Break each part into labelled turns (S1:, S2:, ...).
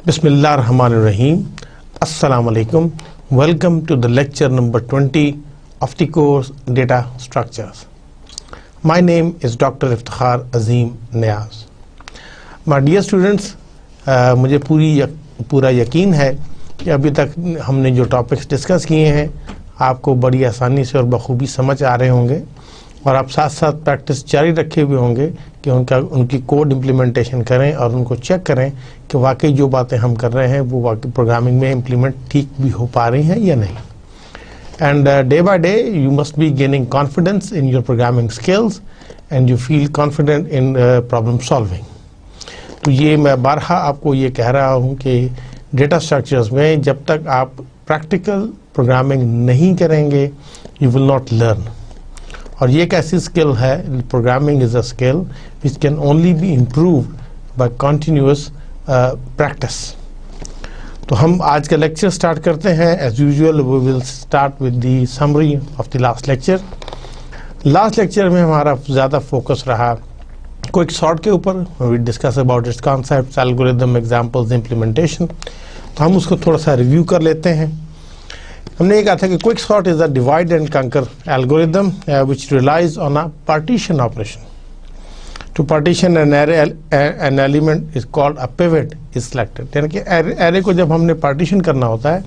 S1: Bismillahirrahmanirrahim. Assalamu alaikum. Welcome to the lecture number 20 of the course Data Structures. My name is Dr. Iftikhar Azim Niaz. My dear students, मुझे पूरा यकीन है कि अभी तक हमने जो टॉपिक्स डिस्कस किए हैं आपको बड़ी आसानी से और बखूबी समझ आ रहे होंगे और आप साथ साथ प्रैक्टिस जारी रखे हुए होंगे कि उनकी कोड इम्प्लीमेंटेशन करें और उनको चेक करें कि वाकई जो बातें हम कर रहे हैं वो वाकई प्रोग्रामिंग में इम्प्लीमेंट ठीक भी हो पा रही हैं या नहीं. And day by day you must be gaining confidence in your programming skills and you feel confident in problem solving. तो ये मैं बारहा आपको ये कह रहा हूँ कि डेटा स्ट्रक्चर्स में जब तक आप प्रैक्टिकल प्रोग्रामिंग नहीं करेंगे यू विल नॉट लर्न. और ये एक ऐसी स्किल है, programming is a skill which can only be improved by continuous practice. तो हम आज का लेक्चर स्टार्ट करते हैं. As usual we will start with the summary of the last lecture. Last lecture में हमारा ज़्यादा फोकस रहा क्विक सॉर्ट के ऊपर. We discuss about its concepts, algorithm, examples, implementation. तो हम उसको थोड़ा सा रिव्यू कर लेते हैं. हमने ये कहा था कि quick sort is a divide and conquer algorithm which relies on a partition operation. To partition an array an element is called a pivot is selected. यानी कि एरे को जब हमने पार्टीशन करना होता है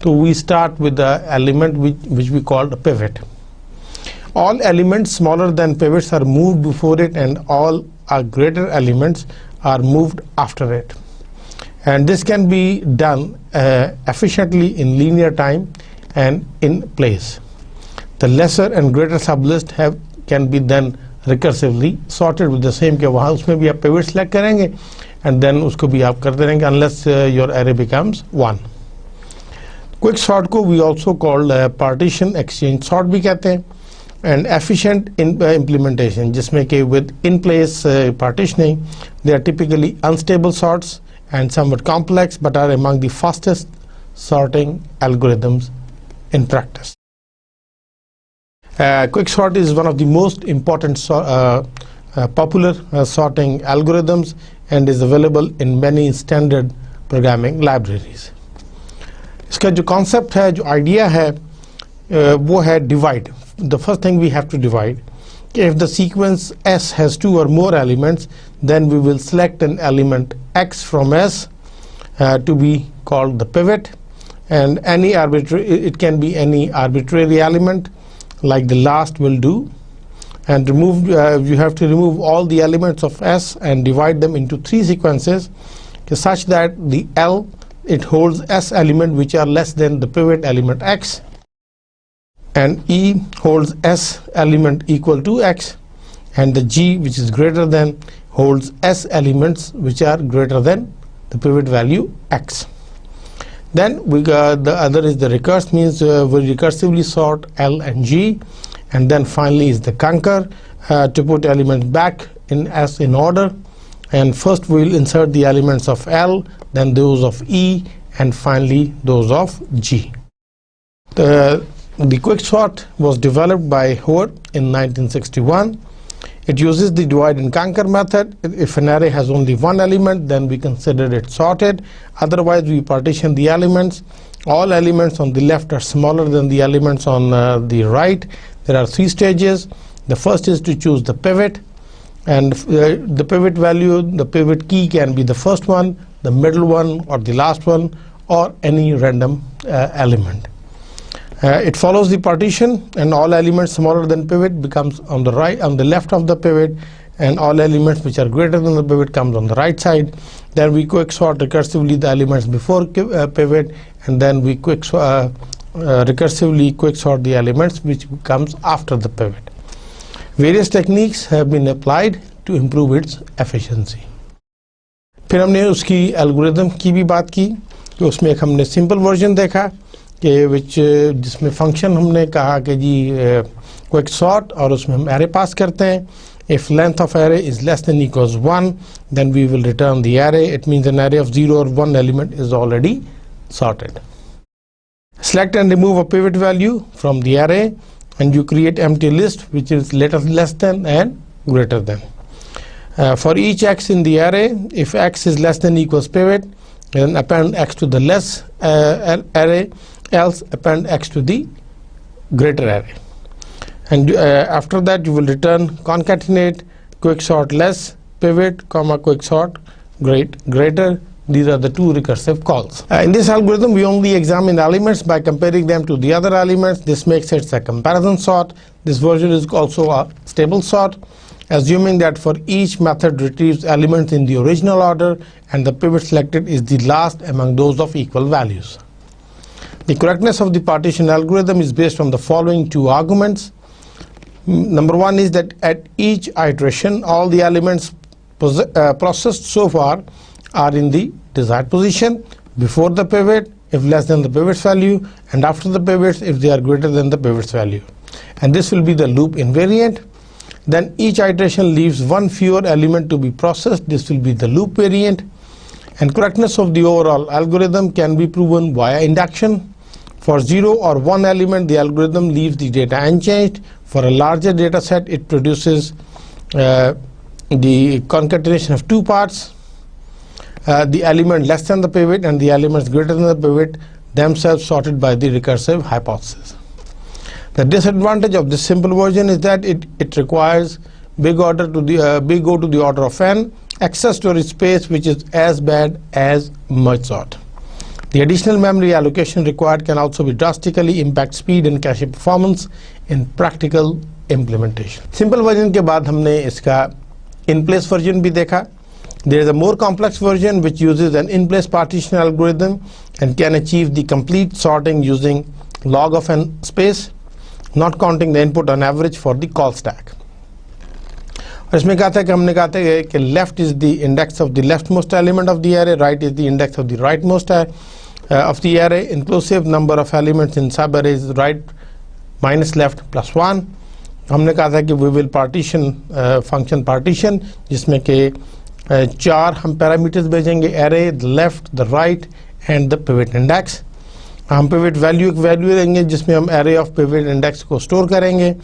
S1: तो we start with the element which we called a pivot. All elements smaller than pivots are moved before it and all greater elements are moved after it. And this can be done efficiently in linear time and in place. The lesser and greater sublist can be then recursively sorted with the same कि वहाँ उसमें भी आप pivot select करेंगे and then उसको भी आप करते रहेंगे unless your array becomes 1. Quick sort को we also called partition exchange sort भी कहते हैं. And efficient implementation जिसमें कि with in place partitioning they are typically unstable sorts and somewhat complex but are among the fastest sorting algorithms in practice. Quicksort is one of the most important popular sorting algorithms and is available in many standard programming libraries. इसका जो concept है, जो idea है वो है divide. The first thing we have to divide. If the sequence S has 2 or more elements, then we will select an element X from S to be called the pivot, and it can be any arbitrary element like the last will do, and you have to remove all the elements of S and divide them into 3 sequences such that the L it holds S element which are less than the pivot element X, and E holds S element equal to X, and the G which is greater than holds S elements which are greater than the pivot value X. Then the other is the recurse, means we recursively sort L and G, and then finally is the conker to put elements back in S in order, and first we will insert the elements of L, then those of E, and finally those of G. The quicksort was developed by Hoare in 1961. It uses the divide and conquer method. If an array has only one element, then we consider it sorted. Otherwise, we partition the elements. All elements on the left are smaller than the elements on the right. There are 3 stages. The first is to choose the pivot, and the pivot value, the pivot key can be the first one, the middle one, or the last one, or any random element. It follows the partition, and all elements smaller than pivot becomes on the left of the pivot, and all elements which are greater than the pivot comes on the right side. Then we quick sort recursively the elements before pivot, and then we recursively quick sort the elements which comes after the pivot. Various techniques have been applied to improve its efficiency. फिर हमने उसकी algorithm की भी बात की कि उसमें एक हमने सिंपल वर्जन देखा कि जिसमें फंक्शन हमने कहा कि जी क्विक सॉर्ट, और उसमें हम एरे पास करते हैं. If length of array is less than equals 1, then we will return the array. It means an array of 0 or 1 element is already sorted. Select and remove a pivot value from the array, and you create empty list which is less than and greater than. For each X in the array, if X is less than equals pivot, then append x to the less array, else append x to the greater array. And after that you will return concatenate quicksort less pivot comma quicksort greater. These are the two recursive calls. In this algorithm we only examine elements by comparing them to the other elements. This makes it a comparison sort. This version is also a stable sort, assuming that for each method retrieves elements in the original order and the pivot selected is the last among those of equal values. The correctness of the partition algorithm is based on the following two arguments. Number one is that at each iteration all the elements processed so far are in the desired position before the pivot if less than the pivot's value, and after the pivots if they are greater than the pivot's value. And this will be the loop invariant. Then each iteration leaves one fewer element to be processed. This will be the loop variant. And correctness of the overall algorithm can be proven via induction. For 0 or 1 element, the algorithm leaves the data unchanged. For a larger data set, it produces the concatenation of two parts. The element less than the pivot and the elements greater than the pivot themselves sorted by the recursive hypothesis. The disadvantage of this simple version is that it requires big O to the order of n, excess storage space, which is as bad as merge sort. The additional memory allocation required can also be drastically impact speed and cache performance in practical implementation. Simple version के बाद हमने इसका in-place version भी देखा. There is a more complex version which uses an in-place partition algorithm and can achieve the complete sorting using log of n space, not counting the input on average for the call stack. और इसमें क्या था कि हमने कहा था कि left is the index of the leftmost element of the array, right is the index of the rightmost of the array, inclusive number of elements in sub-array is right minus left plus 1. हमने कहा था कि we will partition function partition जिसमें कि चार हम parameters भेजेंगे, array, the left, the right and the pivot index. हम pivot value एक वैल्यू देंगे जिसमें हम array of pivot index को स्टोर करेंगे,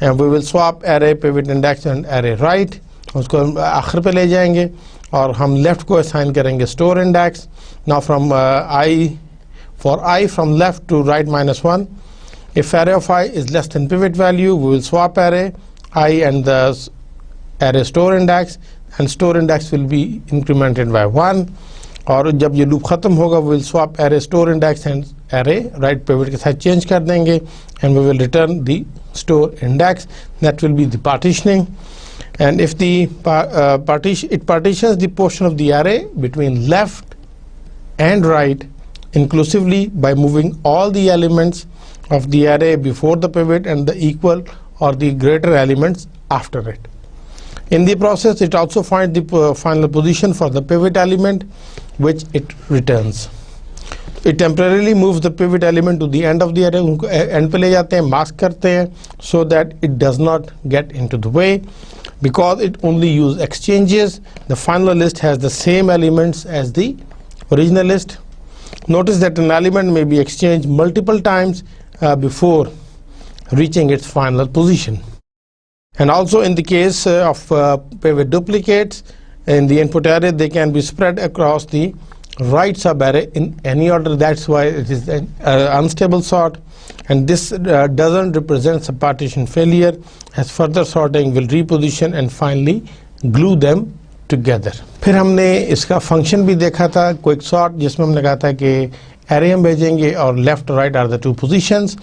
S1: and we will swap array pivot index and array right, उसको आखिर पे ले जाएंगे और हम left को assign करेंगे store index. Now from for I from left to right minus 1, if array of I is less than pivot value, we will swap array I and the array store index, and store index will be incremented by 1. और जब ये loop खत्म होगा we will swap array store index and array right pivot के साथ change कर देंगे, and we will return the store index. That will be the partitioning. And if the it partitions the portion of the array between left and right inclusively by moving all the elements of the array before the pivot and the equal or the greater elements after it. In the process, it also finds the final position for the pivot element which it returns. It temporarily moves the pivot element to the end of the array, उनको end पे ले जाते हैं, mask करते हैं so that it does not get into the way. Because it only uses exchanges, the final list has the same elements as the original list. Notice that an element may be exchanged multiple times before reaching its final position. And also in the case of pivot duplicates in the input array, they can be spread across the right subarray in any order. That's why it is an unstable sort, and this doesn't represent a partition failure, as further sorting will reposition and finally glue them together. फिर हमने इसका function भी देखा था quick sort, जिसमें हमने कहा था कि array हम भेजेंगे और left right are the two positions.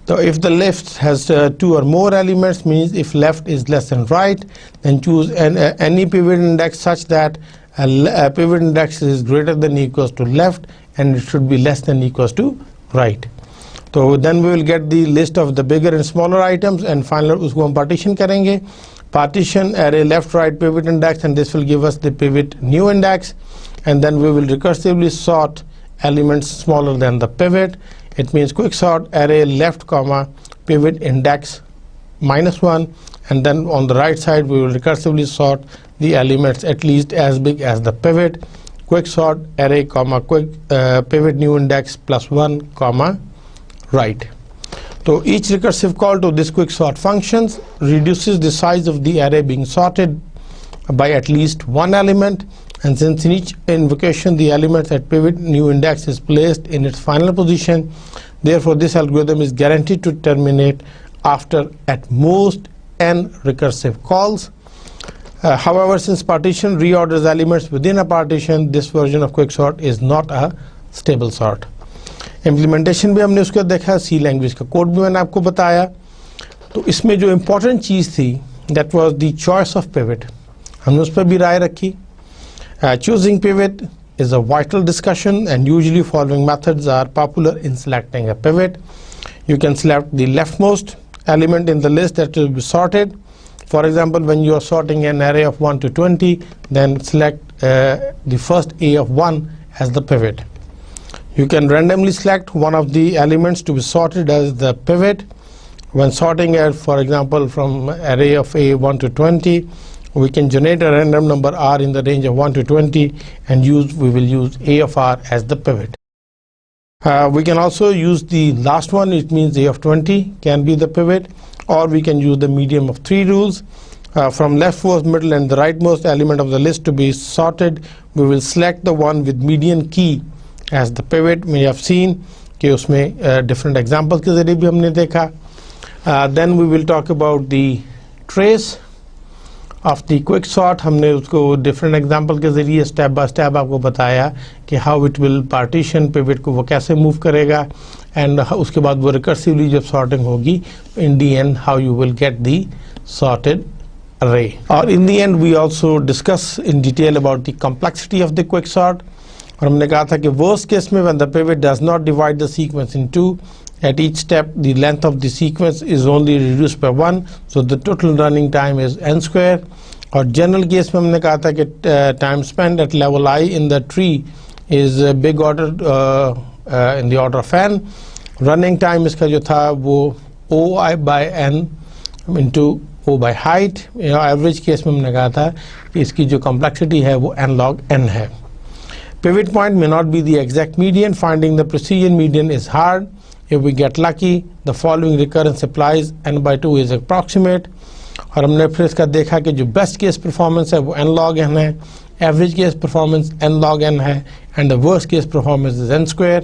S1: So if the left has two or more elements, means if left is less than right, then choose any pivot index such that a pivot index is greater than equals to left and it should be less than equals to right. So then we will get the list of the bigger and smaller items, and finally उसको हम partition करेंगे. Partition array left right pivot index, and this will give us the pivot new index, and then we will recursively sort elements smaller than the pivot. It means quick sort array left comma pivot index minus 1, and then on the right side we will recursively sort the elements at least as big as the pivot. Quick sort array comma pivot new index plus 1 comma right. So each recursive call to this quick sort functions reduces the size of the array being sorted by at least one element, and since in each invocation the elements at pivot new index is placed in its final position, therefore this algorithm is guaranteed to terminate after at most n recursive calls. However, since partition reorders elements within a partition, this version of quicksort is not a stable sort. Implementation भी हमने उसका देखा, C language का code भी मैंने आपको बताया. तो इसमें जो important चीज़ थी, that was the choice of pivot. हमने उस पर भी राय रखी. Choosing pivot is a vital discussion, and usually following methods are popular in selecting a pivot. You can select the leftmost element in the list that will be sorted. For example, when you are sorting an array of 1 to 20, then select the first A of 1 as the pivot. You can randomly select one of the elements to be sorted as the pivot. When sorting it, for example, from array of A 1 to 20, we can generate a random number R in the range of 1 to 20 and we will use A of R as the pivot. We can also use the last one, it means A of 20 can be the pivot, or we can use the medium of 3 rules. From leftmost, middle and the rightmost element of the list to be sorted, we will select the one with median key as the pivot. We have seen कि उसमें different examples के ज़रिए भी हमने देखा. Then we will talk about the trace of the quicksort. हमने उसको different example के ज़रिए step by step आपको बताया कि how it will partition pivot को वो कैसे move करेगा, and उसके बाद वो recursively जब sorting होगी, in the end how you will get the sorted array. Or in the end we also discuss in detail about the complexity of the quicksort. और हमने कहा था कि worst case में when the pivot does not divide the sequence in two, at each step the length of the sequence is only reduced by 1, so the total running time is n square. और general case में हमने कहा था कि time spent at level I in the tree is big order in the order of n. Running time इसका जो था वो OI by n into O by height. Average case में हमने कहा था कि इसकी जो complexity है वो n log n है. Pivot point may not be the exact median. Finding the precision median is hard. If we get lucky, the following recurrence applies. n by 2 is approximate. और हमने फिर इसका देखा कि जो best case performance है वो n log n है, average case performance n log n है, and the worst case performance is n square.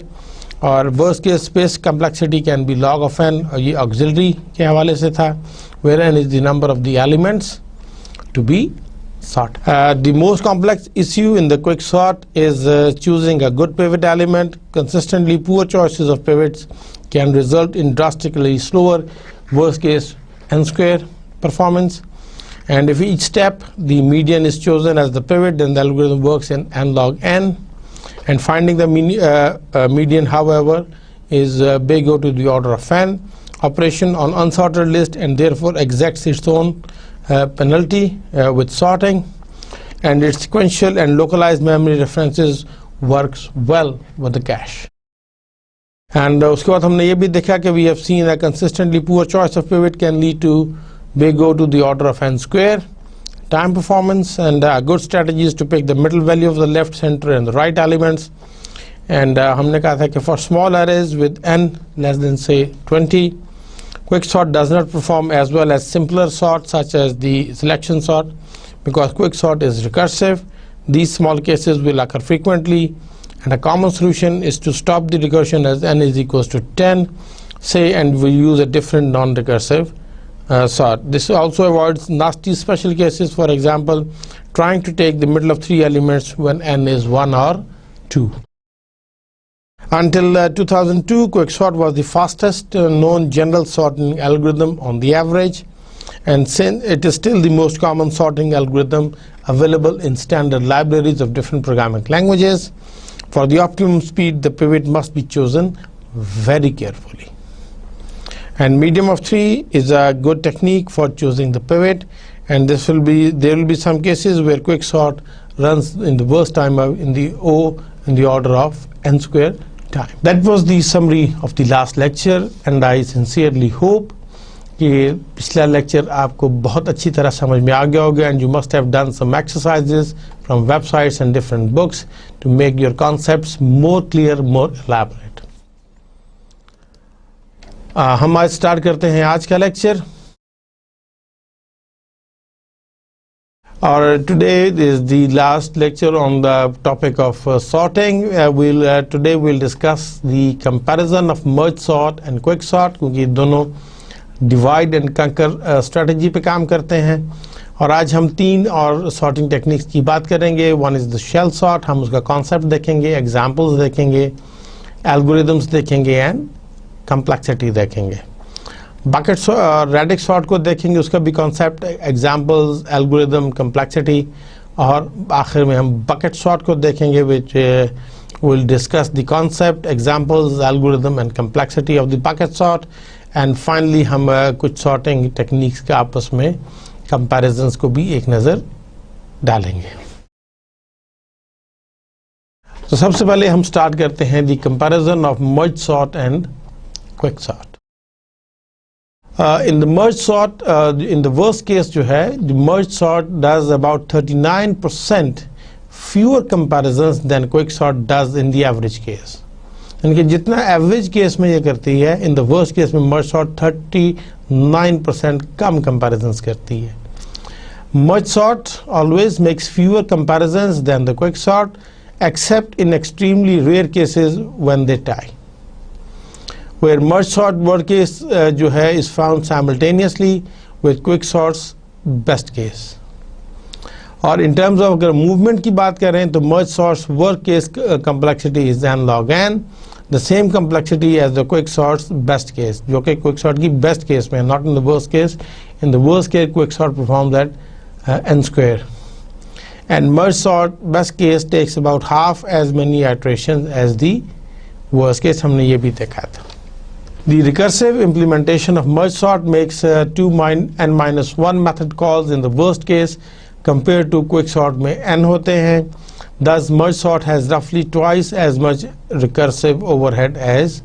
S1: और worst case space complexity can be log of n, और ये auxiliary के हवाले से था, where n is the number of the elements to be sort. The most complex issue in the quicksort is choosing a good pivot element. Consistently poor choices of pivots can result in drastically slower worst case n square performance, and if each step the median is chosen as the pivot, then the algorithm works in n log n, and finding the median however is big O to the order of n operation on unsorted list, and therefore exacts its own penalty with sorting, and its sequential and localized memory references works well with the cache. And उसके बाद हमने ये भी देखा कि we have seen that consistently poor choice of pivot can lead to big O to the order of n square time performance, and a good strategy is to pick the middle value of the left, center and the right elements. And हमने कहा था कि for small arrays with n less than say 20, quicksort does not perform as well as simpler sort such as the selection sort, because quicksort is recursive. These small cases will occur frequently, and a common solution is to stop the recursion as n is equals to 10, say, and we use a different non-recursive sort. This also avoids nasty special cases, for example, trying to take the middle of 3 elements when n is 1 or 2. Until 2002, quicksort was the fastest known general sorting algorithm on the average, and since it is still the most common sorting algorithm available in standard libraries of different programming languages. For the optimum speed, the pivot must be chosen very carefully. And medium of 3 is a good technique for choosing the pivot, and there will be some cases where quicksort runs in the worst time in the O in the order of n square time. That was the summary of the last lecture, and I sincerely hope कि पिछला lecture आपको बहुत अच्छी तरह समझ में आ गया होगा, and you must have done some exercises from websites and different books to make your concepts more clear, more elaborate. हम आज स्टार्ट करते हैं आज का lecture. Or today is the last lecture on the topic of sorting. Today we'll discuss the comparison of merge sort and quick sort, क्योंकि दोनों divide and conquer strategy पे काम करते हैं. और आज हम तीन और sorting techniques की बात करेंगे. One is the shell sort, हम उसका concept देखेंगे, examples देखेंगे, algorithms देखेंगे and complexity देखेंगे. बकेट रेडिक्स सॉर्ट को देखेंगे, उसका भी कॉन्सेप्ट, एग्जांपल्स, एल्गोरिदम, कम्प्लेक्सिटी, और आखिर में हम बकेट सॉर्ट को देखेंगे which will discuss the concept, examples, algorithm and complexity of the bucket sort. And finally हम कुछ सॉर्टिंग टेक्निक्स का आपस में कंपैरिजंस को भी एक नज़र डालेंगे. तो सबसे पहले हम स्टार्ट करते हैं the comparison of merge sort and quick sort. In the merge sort, in the worst case जो है, the merge sort does about 39% fewer comparisons than quick sort does in the average case. यानी कि जितना average case में ये करती है, in the worst case में merge sort 39% कम comparisons करती है. Merge sort always makes fewer comparisons than the quick sort, except in extremely rare cases when they tie. Where merge sort word case जो है is found simultaneously with quick sorts best case. और in terms of अगर movement की बात करें तो merge sorts word case complexity is n log n, the same complexity as the quick sorts best case, जो कि quick sort की best case में, not in the worst case. In the worst case quick sort performs at n square, and merge sort best case takes about half as many iterations as the worst case. हमने ये भी देखा था. The recursive implementation of merge sort makes 2n-1 method calls in the worst case compared to quick sort में n होते हैं. Thus merge sort has roughly twice as much recursive overhead as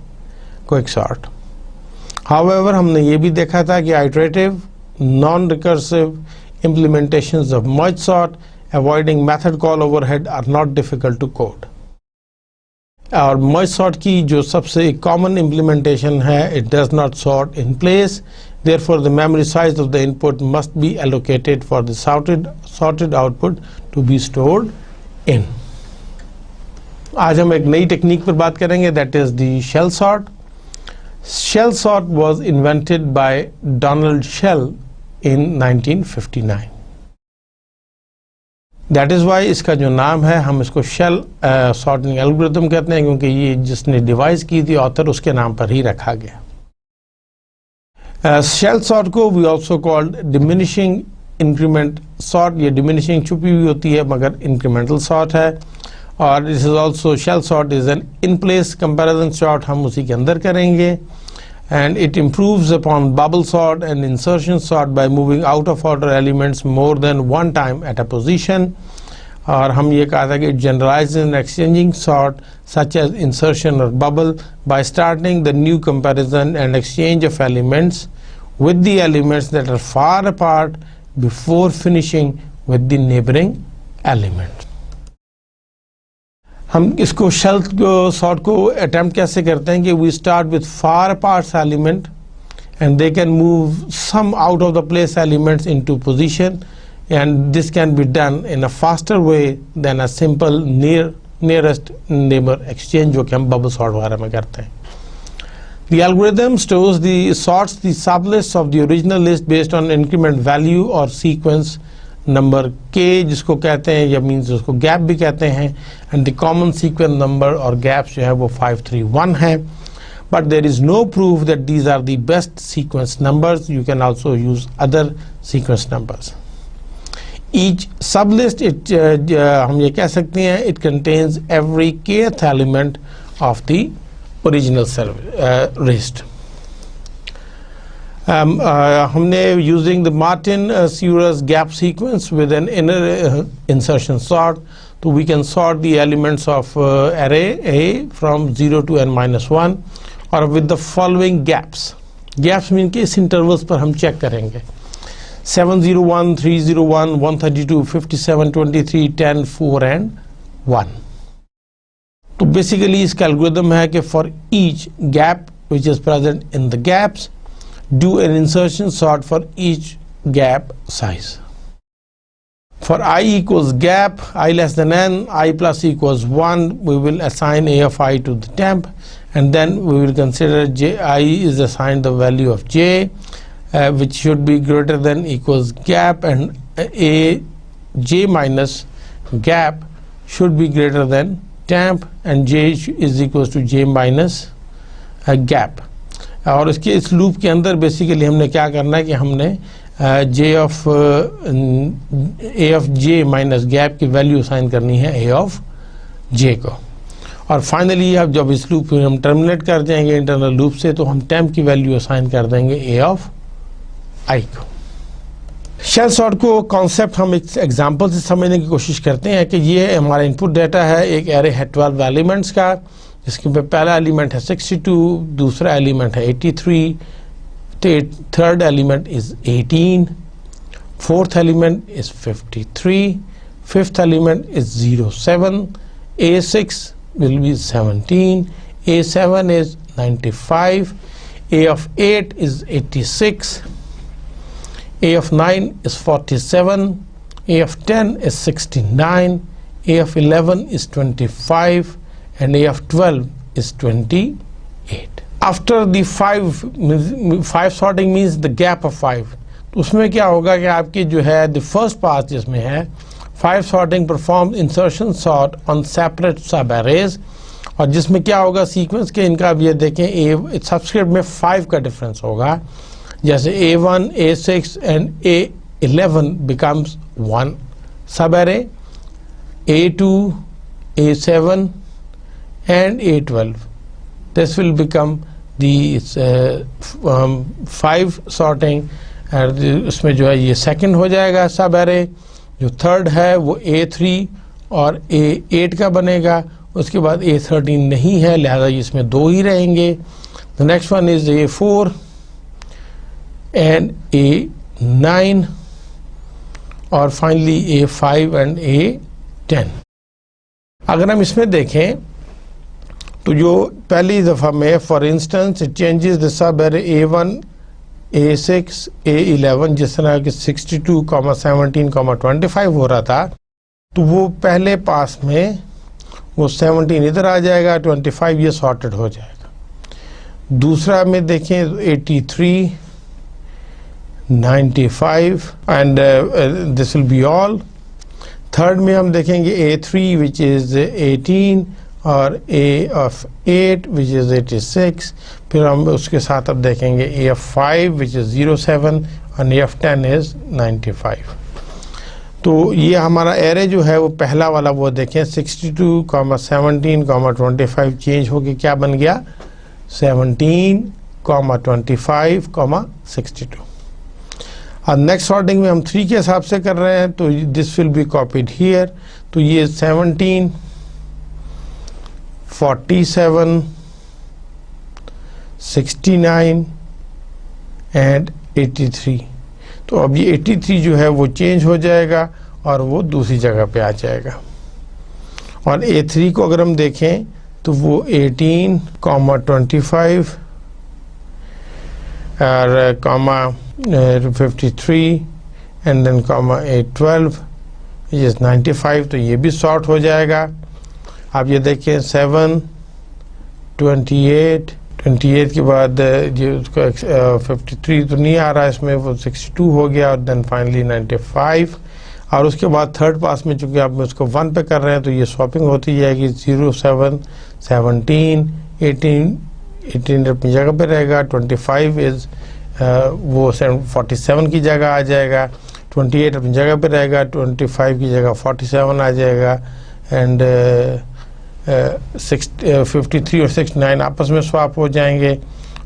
S1: quick sort. However, हमने ये भी देखा था कि iterative non-recursive implementations of merge sort avoiding method call overhead are not difficult to code. और merge sort की जो सबसे common implementation है, it does not sort in place. Therefore, the memory size of the input must be allocated for the sorted output to be stored in. आज हम एक नई technique पर बात करेंगे, that is the shell sort. Shell sort was invented by Donald Shell in 1959. That is why इसका जो नाम है हम इसको शेल सॉर्टिंग एल्गोरिथम कहते हैं, क्योंकि ये जिसने डिवाइस की थी ऑथर उसके नाम पर ही रखा गया. शेल सॉर्ट को we also called diminishing increment sort. ये डिमिनिशिंग छुपी हुई होती है मगर इंक्रीमेंटल सॉर्ट है. और this is also shell sort is an in place comparison sort, हम उसी के अंदर करेंगे. And it improves upon bubble sort and insertion sort by moving out of order elements more than one time at a position. और हम ये कहा था कि it generalizes an exchanging sort such as insertion or bubble by starting the new comparison and exchange of elements with the elements that are far apart before finishing with the neighboring element. हम इसको shell sort को attempt कैसे करते हैं कि we start with far apart element and they can move some out of the place elements into position, and this can be done in a faster way than a simple nearest neighbour exchange, जो कि हम bubble sort वगैरह में करते हैं. The algorithm stores the sorts the sub list of the original list based on increment value और sequence number के, जिसको कहते हैं या मीन्स उसको गैप भी कहते हैं. And the common sequence number और गैप्स जो है वो 531 है. But there is no proof that these are the best sequence numbers. You can also use other sequence numbers. Each sub list हम ये कह सकते हैं it contains every kth element of the original list. हमने using the Martin-Seuras gap sequence with an inner insertion sort, so we can sort the elements of array A from 0 to n-1 और with the following gaps. Gaps mean कि इस intervals पर हम check करेंगे 701, 301, 132, 57, 23, 10, 4 and 1. तो basically इसका algorithm है कि for each gap which is present in the gaps, do an insertion sort for each gap size. For I equals gap, I less than n, I plus equals 1, we will assign a of I to the temp, and then we will consider I is assigned the value of j, which should be greater than equals gap, and a j minus gap should be greater than temp, and j is equals to j minus gap. और इसके इस loop के अंदर basically हमने क्या करना है कि हमने ए ऑफ जे माइनस गैप की वैल्यू असाइन करनी है ए ऑफ जे को, और फाइनली अब जब इस लूप को हम टर्मिनेट कर जाएंगे इंटरनल लूप से, तो हम टेम्प की वैल्यू असाइन कर देंगे ए ऑफ आई को। शेल सॉर्ट को कॉन्सेप्ट हम एक एग्जांपल से समझने की कोशिश करते हैं कि ये हमारा इनपुट डाटा है, एक एरे है 12 एलिमेंट्स का, जिसके पहला एलिमेंट है 62, दूसरा एलिमेंट है 83, third element is 18, fourth element is 53, fifth element is 07, A6 will be 17, A7 is 95, A of 8 is 86, A of 9 is 47, A of 10 is 69, A of 11 is 25, and A of 12 is 28. After the 5 sorting means the gap of 5, तो उसमें क्या होगा कि आपकी जो है the first pass जिसमें है 5 sorting performs insertion sort on separate sub arrays, और जिसमें क्या होगा सीक्वेंस के इनका अब ये देखें सबस्क्रिप्ट में 5 का डिफरेंस होगा, जैसे A1, A6 and A11 becomes 1 sub array, A2, A7 and A12 this will become the 5 sorting, उसमें जो है ये सेकंड हो जाएगा सब एरे, जो थर्ड है वो A3 और A8 का बनेगा, उसके बाद A13 नहीं है लिहाजा इसमें 2 ही रहेंगे। The next one is A4 and A9 और फाइनली A5 एंड A10। अगर हम इसमें देखें तो जो पहली दफ़ा में for instance it changes the sub array A1, A6, A11, जिस तरह कि 62, 17, 25 हो रहा था, तो वो पहले पास में वो 17 इधर आ जाएगा, 25 ये सॉर्टेड हो जाएगा। दूसरा में देखें 83, 95 and this will be all. Third में हम देखेंगे A3 विच इज़ 18 और A of 8 विच इज़ 86, फिर हम उसके साथ अब देखेंगे A of 5 विच इज़ 07 और A of 10 इज़ 95। तो ये हमारा एरे जो है वो पहला वाला वो देखें 62, 17, 25 चेंज होके क्या बन गया 17, 25, 62। और नेक्स्ट सॉर्टिंग में हम 3 के हिसाब से कर रहे हैं, तो this will be copied here, तो ये 17, 47, 69 एंड 83। तो अब ये 83 जो है वो चेंज हो जाएगा और वो दूसरी जगह पे आ जाएगा। और A3 को अगर हम देखें तो वो 18, 25 और 53 and then A12 which is 95, तो ये भी सॉर्ट हो जाएगा। आप ये देखें 7, 28 के बाद ये उसका 53 तो नहीं आ रहा है इसमें, वो 62 हो गया और देन फाइनली 95। और उसके बाद थर्ड पास में चूँकि आप उसको 1 पे कर रहे हैं तो ये स्वैपिंग होती जाएगी 07, 17, 18 अपनी जगह पे रहेगा, 25 इज़ वो 47 की जगह आ जाएगा, 28 अपनी जगह पे रहेगा, 25 की जगह 47 आ जाएगा एंड 53 और 69 आपस में स्वाप हो जाएंगे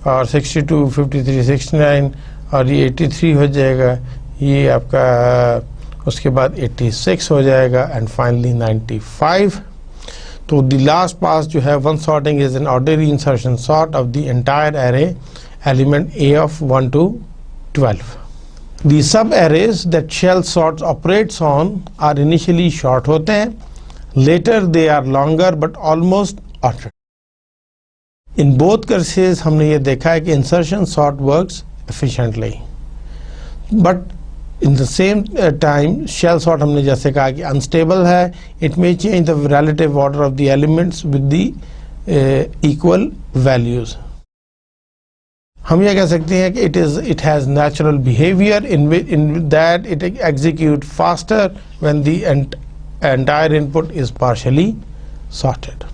S1: और 62, 53, 69 और ये 83 हो जाएगा, ये आपका उसके बाद 86 हो जाएगा एंड फाइनली 95। तो द लास्ट पास जो है one sorting is an orderly insertion sort of the entire array element A of 1 to 12. The sub arrays that shell sorts operates on are initially short होते हैं, later they are longer but almost ordered. In both cases हमने ये देखा है कि insertion sort works efficiently, but in the same time shell sort हमने जैसे कहा कि अनस्टेबल है, it may change the relative order of the elements with the equal values. हम यह कह सकते हैं कि it has natural behaviour in that it execute faster when the entire input is partially sorted.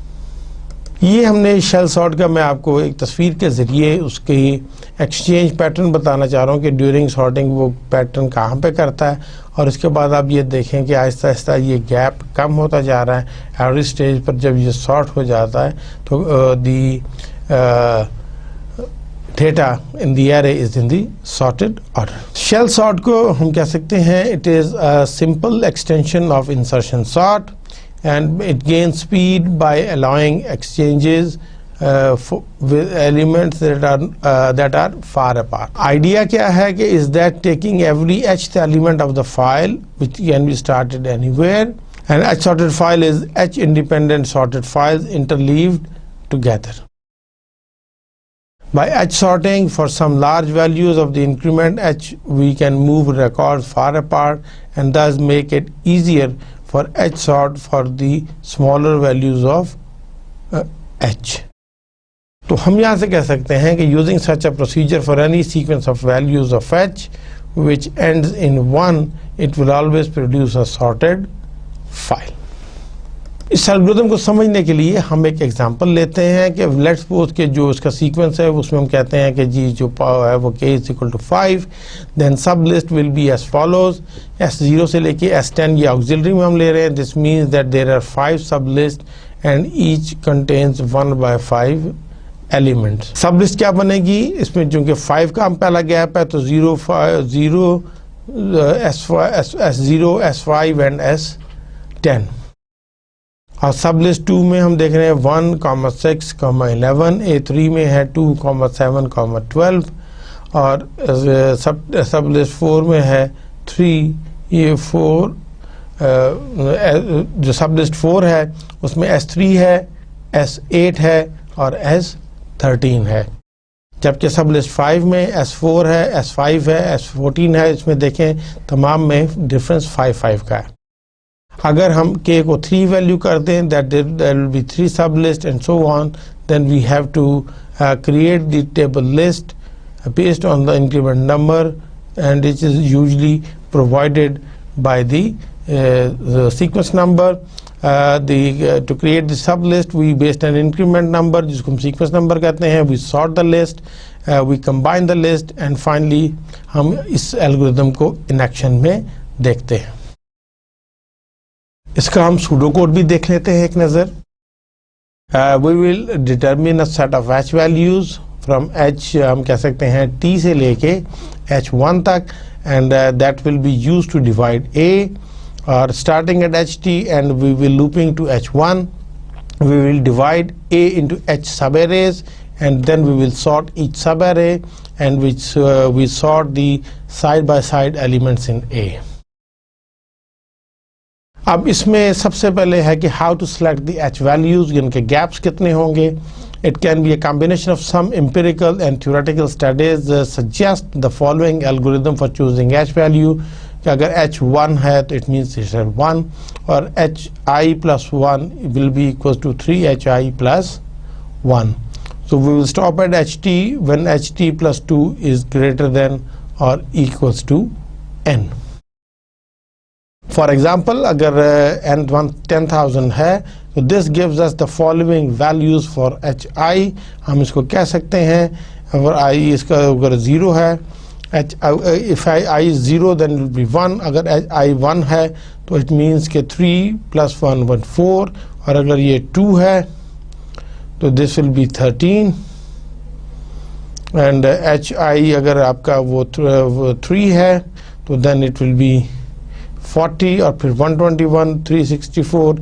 S1: ये हमने शेल सॉर्ट का, मैं आपको एक तस्वीर के ज़रिए उसकी एक्सचेंज पैटर्न बताना चाह रहा हूँ कि ड्यूरिंग सॉर्टिंग वो पैटर्न कहाँ पे करता है, और इसके बाद आप ये देखें कि आहिस्ता आहिस्ता ये गैप कम होता जा रहा है। एवरी स्टेज पर जब ये सॉर्ट हो जाता है तो the data in the array is in the sorted order. Shell sort को हम कह सकते हैं it is a simple extension of insertion sort and it gains speed by allowing exchanges with elements that are far apart. Idea क्या है कि is that taking every hth element of the file which can be started anywhere, and h sorted file is h independent sorted files interleaved together. By h sorting for some large values of the increment h, we can move records far apart and thus make it easier for h sort for the smaller values of h. तो हम यहाँ से कह सकते हैं कि using such a procedure for any sequence of values of h which ends in 1, it will always produce a sorted file. इस algorithm को समझने के लिए हम एक एग्जांपल लेते हैं कि लेट्स सपोज के जो इसका सीक्वेंस है उसमें हम कहते हैं कि जी जो है वो k is equal to 5, then sub list will be as follows, S0 से लेके S10 ये ऑक्सिलरी में हम ले रहे हैं। This means that there are 5 sub list and each contains 1/5 elements. Sub list क्या बनेगी, इसमें चूंकि 5 का हम पहला गैप है तो 0 S0 S5 एंड S10। और सब लिस्ट 2 में हम देख रहे हैं 1, 6, 11, A3 में है 2, 7, 12, और सब लिस्ट 4 में है 3, ये 4 जो सब लिस्ट 4 है उसमें S3 है, S8 है और S13 है, जबकि सब लिस्ट 5 में S4 है, S5 है, S14 है। इसमें देखें तमाम में डिफरेंस 5 का है। अगर हम k को 3 वैल्यू कर दें that there will be 3 sub list and so on, then we have to create the table list based on the increment number, and it is usually provided by the sequence number. To create the sub list we based an increment number जिसको हम sequence number कहते हैं, we sort the list, we combine the list and finally हम इस algorithm को in action में देखते हैं। इसका हम सूडो कोड भी देख लेते हैं एक नज़र। We will determine a set of h values from h, हम कह सकते हैं t से लेके h1 तक, and that will be used to divide a, or starting at ht and we will looping to h1, we will divide a into h subarrays and then we will sort each subarray, and which we sort the side by side elements in a. अब इसमें सबसे पहले है कि how to select the h values, इनके gaps कितने होंगे। It can be a combination of some empirical and theoretical studies suggest the following algorithm for choosing h value, कि अगर h1 है तो इट मीन्स इट इज 1, और hi plus 1 will be equal to 3hi plus 1. So we will stop at ht when ht plus 2 is greater than or equals to n. For example, अगर n 10,000 है तो this gives us the following values for hi. हम इसको कह सकते हैं अगर i इसका अगर 0 है, if i is 0 then it will be 1. अगर i 1 है तो it means कि 3 plus 1 1 4, और अगर ये 2 है तो this will be 13, and hi अगर आपका वो 3 है तो then it will be 40, और फिर 121, 364,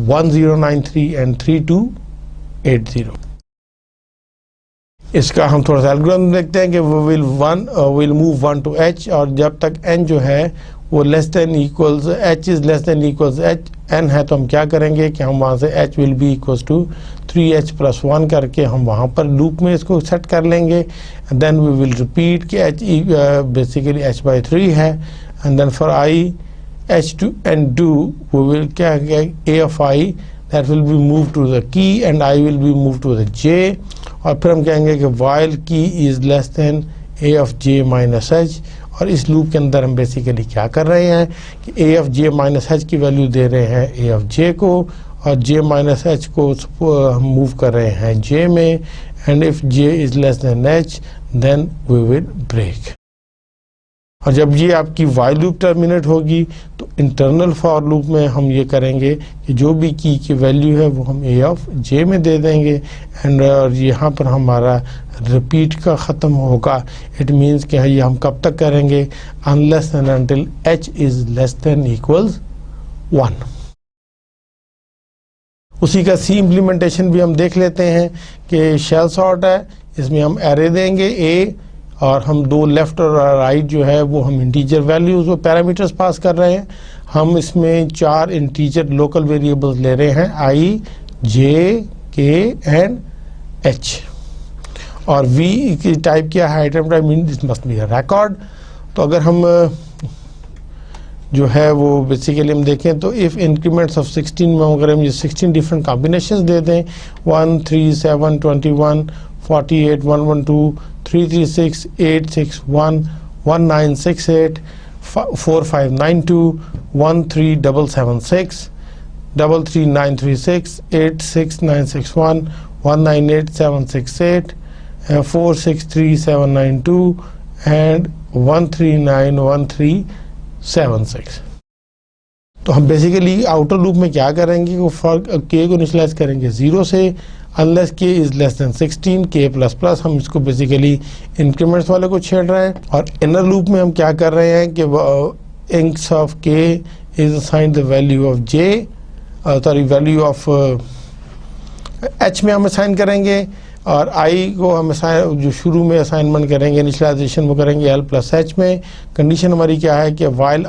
S1: 1093 and 3280. इसका हम थोड़ा सा एल्गोरिथम देखते हैं कि वो विल मूव 1 to h, और जब तक n जो है वो less than equals h is less than equals h n है तो हम क्या करेंगे कि हम वहाँ से h will be equals to 3h plus 1 करके हम वहाँ पर लूप में इसको सेट कर लेंगे। देन वी विल रिपीट कि h बेसिकली h by 3 है, and then for i h2 and 2 we will a of I that will be moved to the key and I will be moved to the j, और फिर हम कहेंगे कि while key is less than a of j minus h, और इस loop के अंदर हम बेसिकली क्या कर रहे हैं कि a of j minus h की वैल्यू दे रहे हैं a of j को, और j minus h को हम मूव कर रहे हैं j में, and if j is less than h then we will break। और जब ये आपकी वाइल लूप टर्मिनेट होगी तो इंटरनल फॉर लूप में हम ये करेंगे कि जो भी की वैल्यू है वो हम ए ऑफ जे में दे देंगे, एंड यहाँ पर हमारा रिपीट का ख़त्म होगा। इट मीन्स कि ये हम कब तक करेंगे, unless and until h is less than equals 1। उसी का सी इम्प्लीमेंटेशन भी हम देख लेते हैं कि शेल सॉर्ट है, इसमें हम एरे देंगे a, और हम दो लेफ़्ट और राइट जो है वो हम इंटीजर वैल्यूज़ वो पैरामीटर्स पास कर रहे हैं। हम इसमें 4 इंटीजर लोकल वेरिएबल्स ले रहे हैं i, j, k and h, और v की टाइप क्या है, item type, mean this must be a record. तो अगर हम जो है वो बेसिकली हम देखें तो इफ़ इंक्रीमेंट्स ऑफ 16 में अगर हम ये 16 डिफरेंट कॉम्बिनेशंस दे दें, 1, 3, 7, 21, 48, 112, 336, 861, 1968, 4592, 13776, 33936, 86961, 198768, 463792 and 1391376। तो हम बेसिकली आउटर लूप में क्या करेंगे, वो फॉर k को इनिशियलाइज करेंगे 0 से, unless k is less then 16, k plus plus, हम इसको बेसिकली इंक्रीमेंट्स वाले को छेड़ रहे हैं। और इनर लूप में हम क्या कर रहे हैं कि inks of k is assigned the value of j, sorry value of h में हम असाइन करेंगे, और i को हम जो शुरू में असाइनमेंट करेंगे इनिशियलाइजेशन वो करेंगे l प्लस h में। कंडीशन हमारी क्या है कि while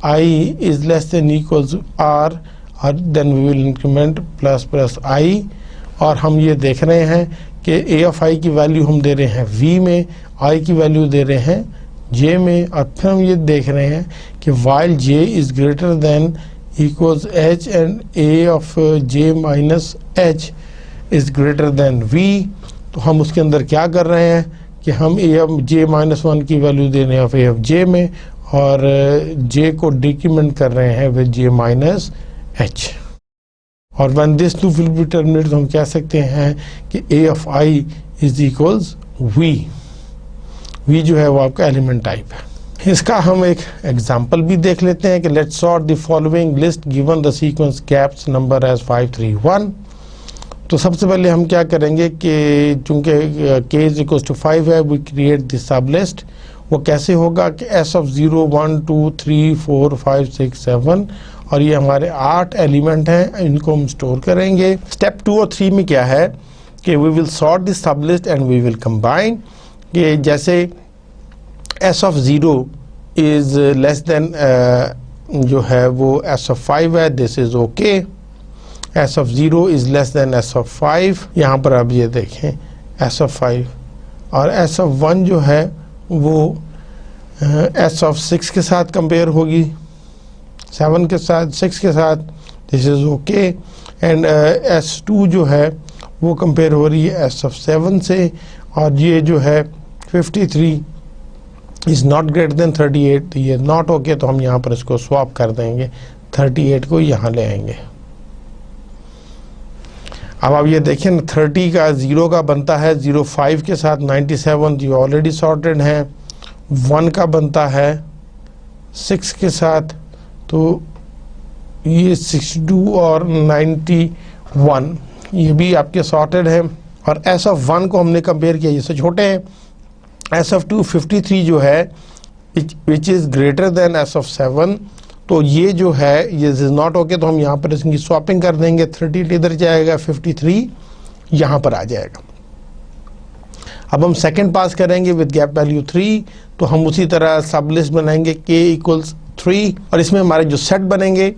S1: i is less than equals r, और then we will increment plus plus i, और हम ये देख रहे हैं कि a ऑफ i की वैल्यू हम दे रहे हैं v में, i की वैल्यू दे रहे हैं j में, और फिर हम ये देख रहे हैं कि while j is greater than equals h and a of j minus h is greater than v, तो हम उसके अंदर क्या कर रहे हैं कि हम a ऑफ j माइनस 1 की वैल्यू दे रहे हैं a ऑफ j में, और j को डिक्रीमेंट कर रहे हैं विद j माइनस h। और when this loop will be terminated तो हम कह सकते हैं कि a of i is equals v। v जो है वो आपका एलिमेंट टाइप है। इसका हम एक एग्जांपल भी देख लेते हैं कि let's sort the following list given the sequence gaps number as 531। तो सबसे पहले हम क्या करेंगे कि चूंकि k is equals to 5 है, we create the sub list। वो कैसे होगा कि s of 0, 1, 2, 3, 4, 5, 6, 7, और ये हमारे 8 एलिमेंट हैं, इनको हम स्टोर करेंगे। स्टेप 2 और 3 में क्या है कि we will sort this sub list and we will combine, कि जैसे s of 0 is less than जो है वो s of 5 है, this is okay. s of 0 is less than s of 5, यहाँ पर आप ये देखें s of 5, और s of 1 जो है वो s of 6 के साथ कंपेयर होगी, 7 के साथ, 6 के साथ, this is okay. And s2 जो है वो कंपेयर हो रही है s of 7 से, और ये जो है 53 इज़ नॉट ग्रेटर देन 38, ये नॉट ओके, तो हम यहाँ पर इसको स्वैप कर देंगे, 38 को यहाँ ले आएंगे। अब आप ये देखें 30 का 0 का बनता है 05 के साथ 97, जो ऑलरेडी सॉर्टेड हैं। 1 का बनता है 6 के साथ, तो ये 62 और 91 ये भी आपके सॉर्टेड है। और s of 1 को हमने कंपेयर किया, ये से छोटे हैं। s of 2 53 जो है which is greater than s of 7, तो ये जो है ये इज़ नॉट ओके, तो हम यहाँ पर इसकी स्वैपिंग कर देंगे, 30 इधर जाएगा, 53 यहाँ पर आ जाएगा। अब हम सेकंड पास करेंगे विद गैप वैल्यू 3, तो हम उसी तरह सब लिस्ट बनाएंगे k इक्वल्स 3, और इसमें हमारे जो सेट बनेंगे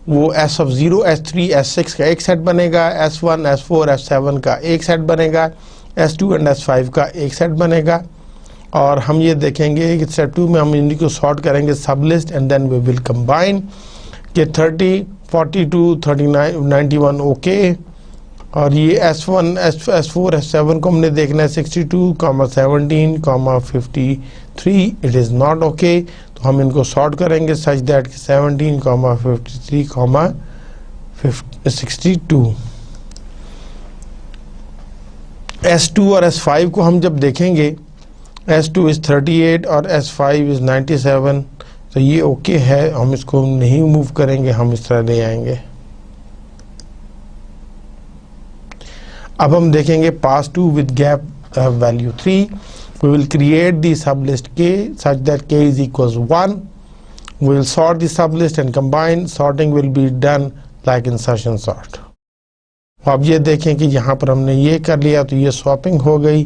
S1: वो s of 0, s3, s6 का एक सेट बनेगा, s1, s4, s7 का एक सेट बनेगा, s2 एंड s5 का एक सेट बनेगा। और हम ये देखेंगे कि स्टेप 2 में हम इन्हीं को सॉर्ट करेंगे sub list and then we will combine कि 30, 42, 39, 91 ओके। और ये S1, S4, S7 को हमने देखना है 62, 17, 53 इट इज़ नॉट ओके। तो हम इनको सॉर्ट करेंगे सच दैट कि 17, 53, 62। S2 और S5 को हम जब देखेंगे, S2 इज़ 38 और S5 इज़ 97, तो ये ओके है, हम इसको नहीं मूव करेंगे, हम इस तरह ले आएंगे। अब हम देखेंगे पास 2 with gap value 3, we will create the sublist K such that K is equals 1. We will sort the sublist and combine. Sorting will be done like insertion sort. अब ये देखें कि यहाँ पर हमने ये कर लिया तो ये स्वैपिंग हो गई,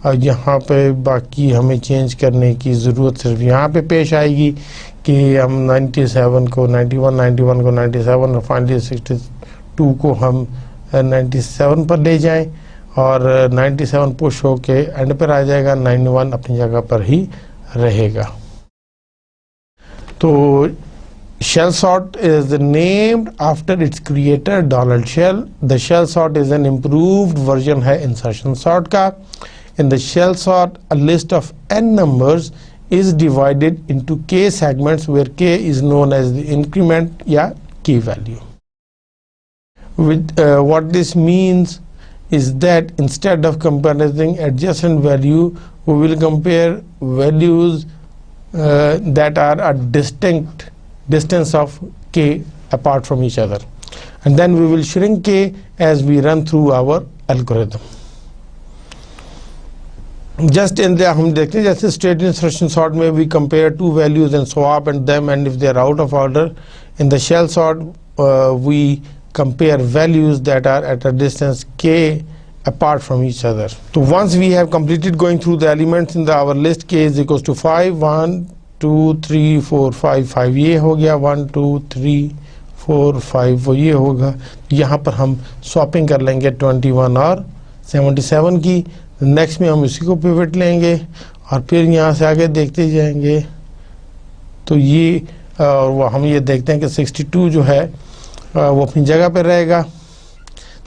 S1: और यहाँ पे बाकी हमें चेंज करने की ज़रूरत सिर्फ यहाँ पे पेश आएगी कि हम 97 को 91, 91 को 97 और फाइनली 62 को हम 97 पर ले जाएं, और 97 पुश होके एंड पर आ जाएगा, 91 अपनी जगह पर ही रहेगा। तो shell sort is named after its creator Donald Shell. The shell sort is an improved version है insertion sort का। In the shell sort, a list of n numbers is divided into k segments where k is known as the increment या key value. With what this means is that instead of comparing adjacent value, we will compare values that are a distinct distance of k apart from each other, and then we will shrink k as we run through our algorithm. Just in there हम देखते हैं जैसे straight insertion sort में we compare two values and swap and them, and if they are out of order. In the shell sort we compare values that are at a distance k apart from each other. So once we have completed going through the elements in our list, k is equals to 5, 1, 2, 3, 4, 5, 5 ये हो गया, 1, 2, 3, 4, 5 वो ये होगा। यहाँ पर हम swapping कर लेंगे 21 और 77 की। नेक्स्ट में हम इसी को पिवट लेंगे और फिर यहाँ से आगे देखते जाएंगे। तो ये वो हम ये देखते हैं कि 62 जो है वो अपनी जगह पर रहेगा।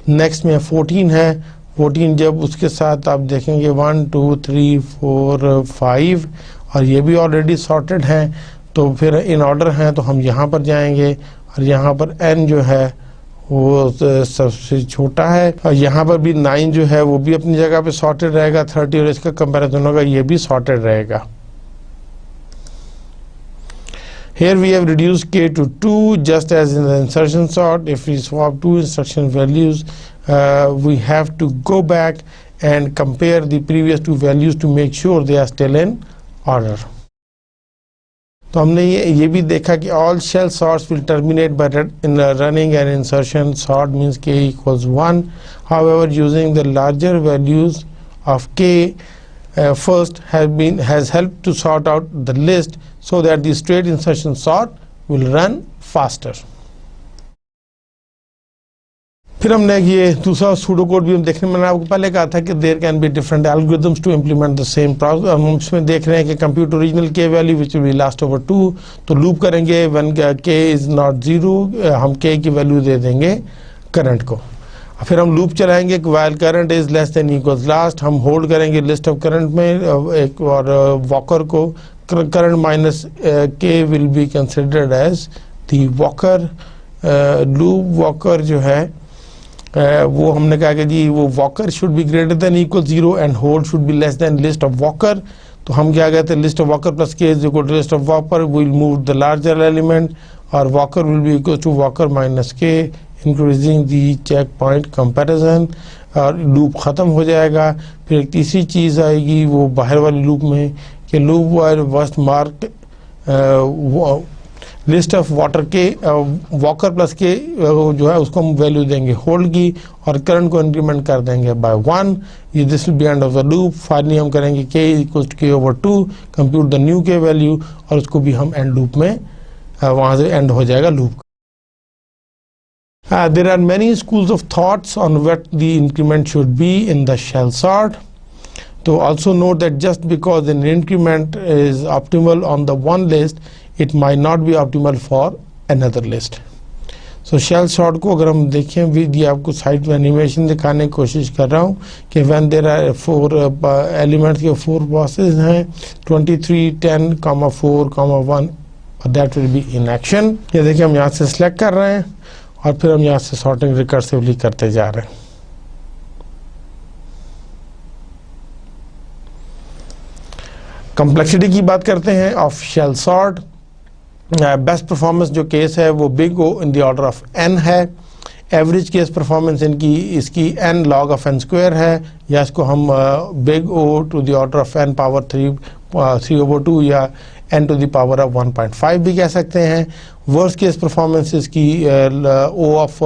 S1: नेक्स्ट में 14 है, 14 जब उसके साथ आप देखेंगे 1, 2, 3, 4, 5 और ये भी ऑलरेडी सॉर्टेड हैं, तो फिर इन ऑर्डर हैं, तो हम यहाँ पर जाएंगे और यहाँ पर n जो है वो सबसे छोटा है, और यहाँ पर भी 9 जो है वो भी अपनी जगह पे सॉर्टेड रहेगा। 30 और इसका कंपैरिजन होगा, ये भी सॉर्टेड रहेगा। Here we have reduced k to 2 just as in the insertion sort. If we swap two instruction values, we have to go back and compare the previous two values to make sure they are still in order. तो हमने ये भी देखा कि all shell sorts will terminate by running an insertion sort means k equals 1. However, using the larger values of k first has helped to sort out the list so that the straight insertion sort will run faster. फिर हमने ये दूसरा pseudo code भी हम देखने में, मैंने आपको पहले कहा था कि there can be different algorithms to implement the same process. हम इसमें देख रहे हैं कि compute original k value which will last over 2, तो लूप करेंगे व्हेन के इज नॉट 0, हम के की वैल्यू दे देंगे करंट को। फिर हम लूप चलाएंगे while current is less than equals last, हम होल्ड करेंगे लिस्ट ऑफ करंट में एक और वॉकर को, current minus k will be considered as the walker. Loop walker जो है वो हमने कहा कि जी वो walker should be greater than equal 0 and hold should be less than list of walker. तो हम क्या कहते हैं, list of walker plus k is equal to list of walker, will move the larger element, और walker will be equal to walker minus k, increasing the check point comparison, और loop ख़त्म हो जाएगा। फिर एक तीसरी चीज़ आएगी वो बाहर वाली लूप में कि loop while first mark list of water के वॉकर प्लस के जो है उसको हम वैल्यू देंगे होल्ड की, और करंट को इंक्रीमेंट कर देंगे बाय 1। ये this will be end of the loop. Finally हम करेंगे के इक्वल्स टू के ओवर 2, कंप्यूट द न्यू के वैल्यू, और उसको भी हम एंड लूप में वहाँ से एंड हो जाएगा loop. There are many schools of thoughts on what the increment should be in the shell sort. तो also note that just because an increment is optimal on the one list, it might not be optimal for another list. So shell sort को अगर हम देखें, ये आपको side में animation दिखाने की कोशिश कर रहा हूँ कि when there are 4 elements के 4 bosses हैं 23, 10, 4, 1, that will be in action. ये देखिए हम यहाँ से select कर रहे हैं और फिर हम यहाँ से sorting recursively करते जा रहे हैं. Complexity की बात करते हैं of shell sort. Best performance जो केस है वो big O in the order of n है. एवरेज केस परफॉर्मेंस इसकी n log of n square है, या इसको हम big O to the order of n power 3/2 या n to the power of 1.5 भी कह सकते हैं. वर्स्ट केस परफॉर्मेंस इसकी o ऑफ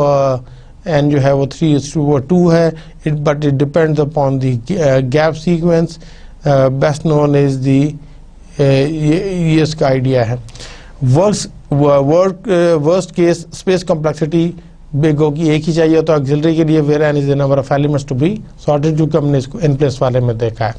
S1: n जो है वो 3/2 है. But it depends upon the gap sequence. Best known is the, ये इसका आइडिया है. Worst case space complexity big O की एक ही चाहिए तो ऑक्सिलरी के लिए, where n is the number of elements to be sorted, जो कि हमने इसको इन प्लेस वाले में देखा है.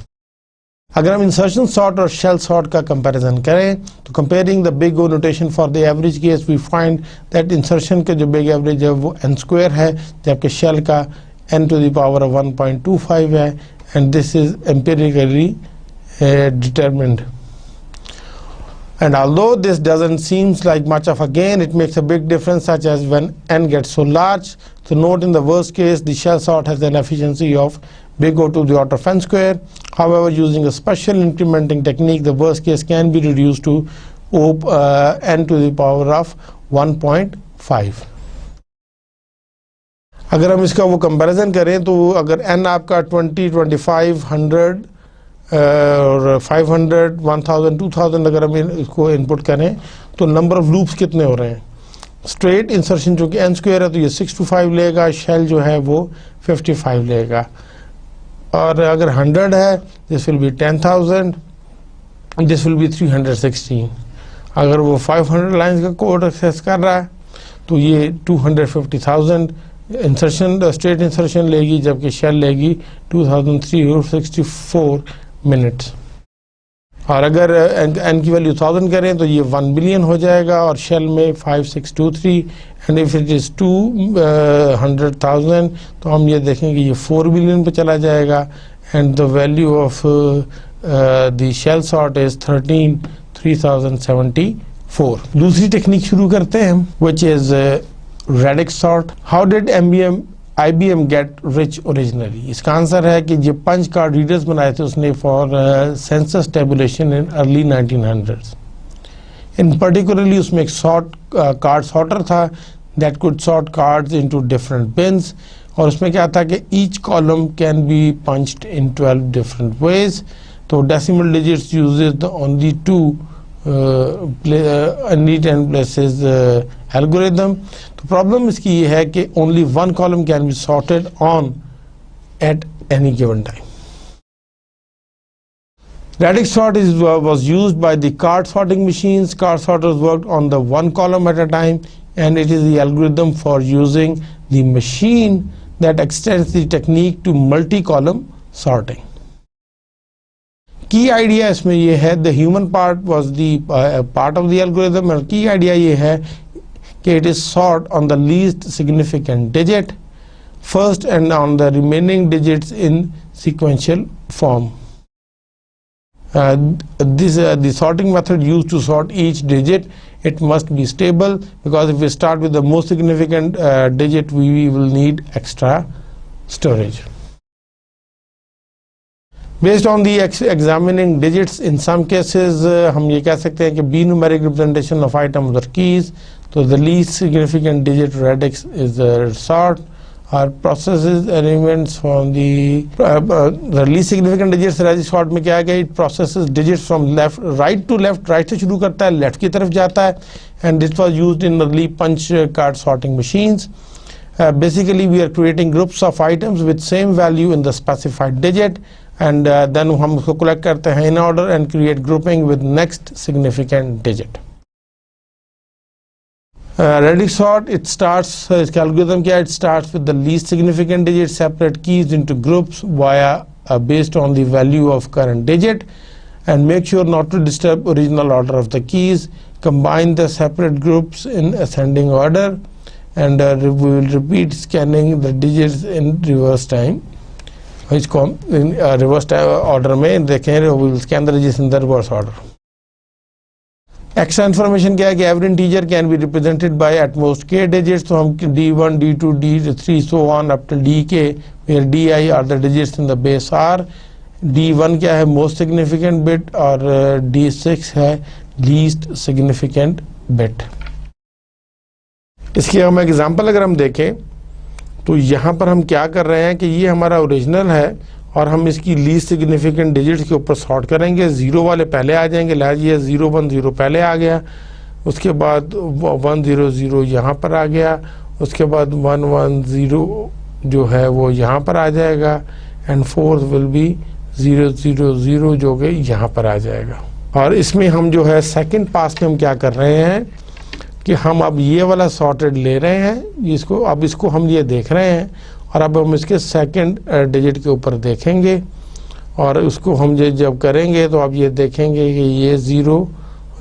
S1: अगर हम इंसर्शन सॉर्ट और शेल सॉर्ट का कंपैरिजन करें तो comparing the big O notation for the average case we find that insertion के जो बिग एवरेज है वो n स्क्वायर है, जबकि शेल का n to the power of 1.25 है. And this is empirically determined. And although this doesn't seem like much of a gain, it makes a big difference, such as when n gets so large. So note in the worst case, the shell sort has an efficiency of big O to the order of n square. However, using a special incrementing technique, the worst case can be reduced to n to the power of 1.5. अगर हम इसका वो comparison करें तो अगर n आपका 20, 25, 100 और 500, 1000, 2000 अगर हम इसको इनपुट करें तो नंबर ऑफ लूप्स कितने हो रहे हैं. स्ट्रेट इंसर्शन जो कि n स्क्वायर है तो ये 6 to 5 लेगा. शेल जो है वो 55 लेगा. और अगर 100 है this will be 10,000, this will be 316. अगर वो 500 लाइंस का कोड एक्सेस कर रहा है तो ये 250,000 इंसर्शन स्ट्रेट इंसर्शन लेगी, जबकि शेल लेगी 2364 मिनट्स. और अगर n की वैल्यू 1000 करें तो ये 1 बिलियन हो जाएगा और शेल में 5623. एंड इफ इट इज 200,000 तो हम ये देखेंगे ये 4 बिलियन पे चला जाएगा. And the value of the shell sort is 3074. दूसरी टेक्निक शुरू करते हैं which is radix sort. How did IBM get rich originally. इसका आंसर है कि जो पंच कार्ड रीडर्स बनाए थे उसने for census tabulation in early 1900s. In particularly उसमें एक कार्ड सॉर्टर था that could sort cards into different bins. और उसमें क्या था कि each column can be punched in 12 different ways. तो decimal digits uses the only 2 neat and places algorithm. तो प्रॉब्लम इसकी ये है कि only 1 column can be sorted on at any given time. Radix sort was used by the card sorting machines. Card sorters worked on the 1 column at a time, and it is the algorithm for using the machine that extends the technique to multi-column sorting. Key idea इसमें ये है, the human part was the part of the algorithm, and key idea ये है कि it is sort on the least significant digit first and on the remaining digits in sequential form. The sorting method used to sort each digit, it must be stable, because if we start with the most significant digit we will need extra storage. Based on the examining digits, in some cases हम ये कह सकते हैं कि b numeric representation of items or keys. So the least significant digit radix is sort. Our processes elements from the least significant digits radix sort में क्या है, it processes digits from right to left. right से शुरू करता है, left की तरफ जाता है. And this was used in early punch card sorting machines. Basically we are creating groups of items with same value in the specified digit, and then हम उसको collect करते हैं in order and create grouping with next significant digit. Radix sort, it starts, इसका algorithm क्या है, it starts with the least significant digit, separate keys into groups via based on the value of current digit, and make sure not to disturb original order of the keys. Combine the separate groups in ascending order, and we will repeat scanning the digits in reverse time. इसको in reverse order में देखें, we will scan the digits in the reverse order. Extra information क्या है कि every integer can be represented by at most k digits, तो हम d1 d2 d3 so on up till dk, where di are the digits in the base r. d1 क्या है, most significant bit, और d6 है least significant bit. इसकी हम example अगर हम देखें तो यहाँ पर हम क्या कर रहे हैं कि ये हमारा ओरिजिनल है और हम इसकी लीस्ट सिग्निफिकेंट डिजिट्स के ऊपर सॉर्ट करेंगे. ज़ीरो वाले पहले आ जाएंगे, लिहाजा ये 0 1 0 पहले आ गया, उसके बाद 1 0 0 यहाँ पर आ गया, उसके बाद 1 1 0 जो है वो यहाँ पर आ जाएगा, एंड फोर्थ विल बी 0 0 0 जो कि यहाँ पर आ जाएगा. और इसमें हम जो है सेकंड पास में हम क्या कर रहे हैं कि हम अब ये वाला सॉर्टेड ले रहे हैं, इसको अब इसको हम ये देख रहे हैं, और अब हम इसके सेकंड डिजिट के ऊपर देखेंगे, और उसको हम जब करेंगे तो आप ये देखेंगे कि ये 0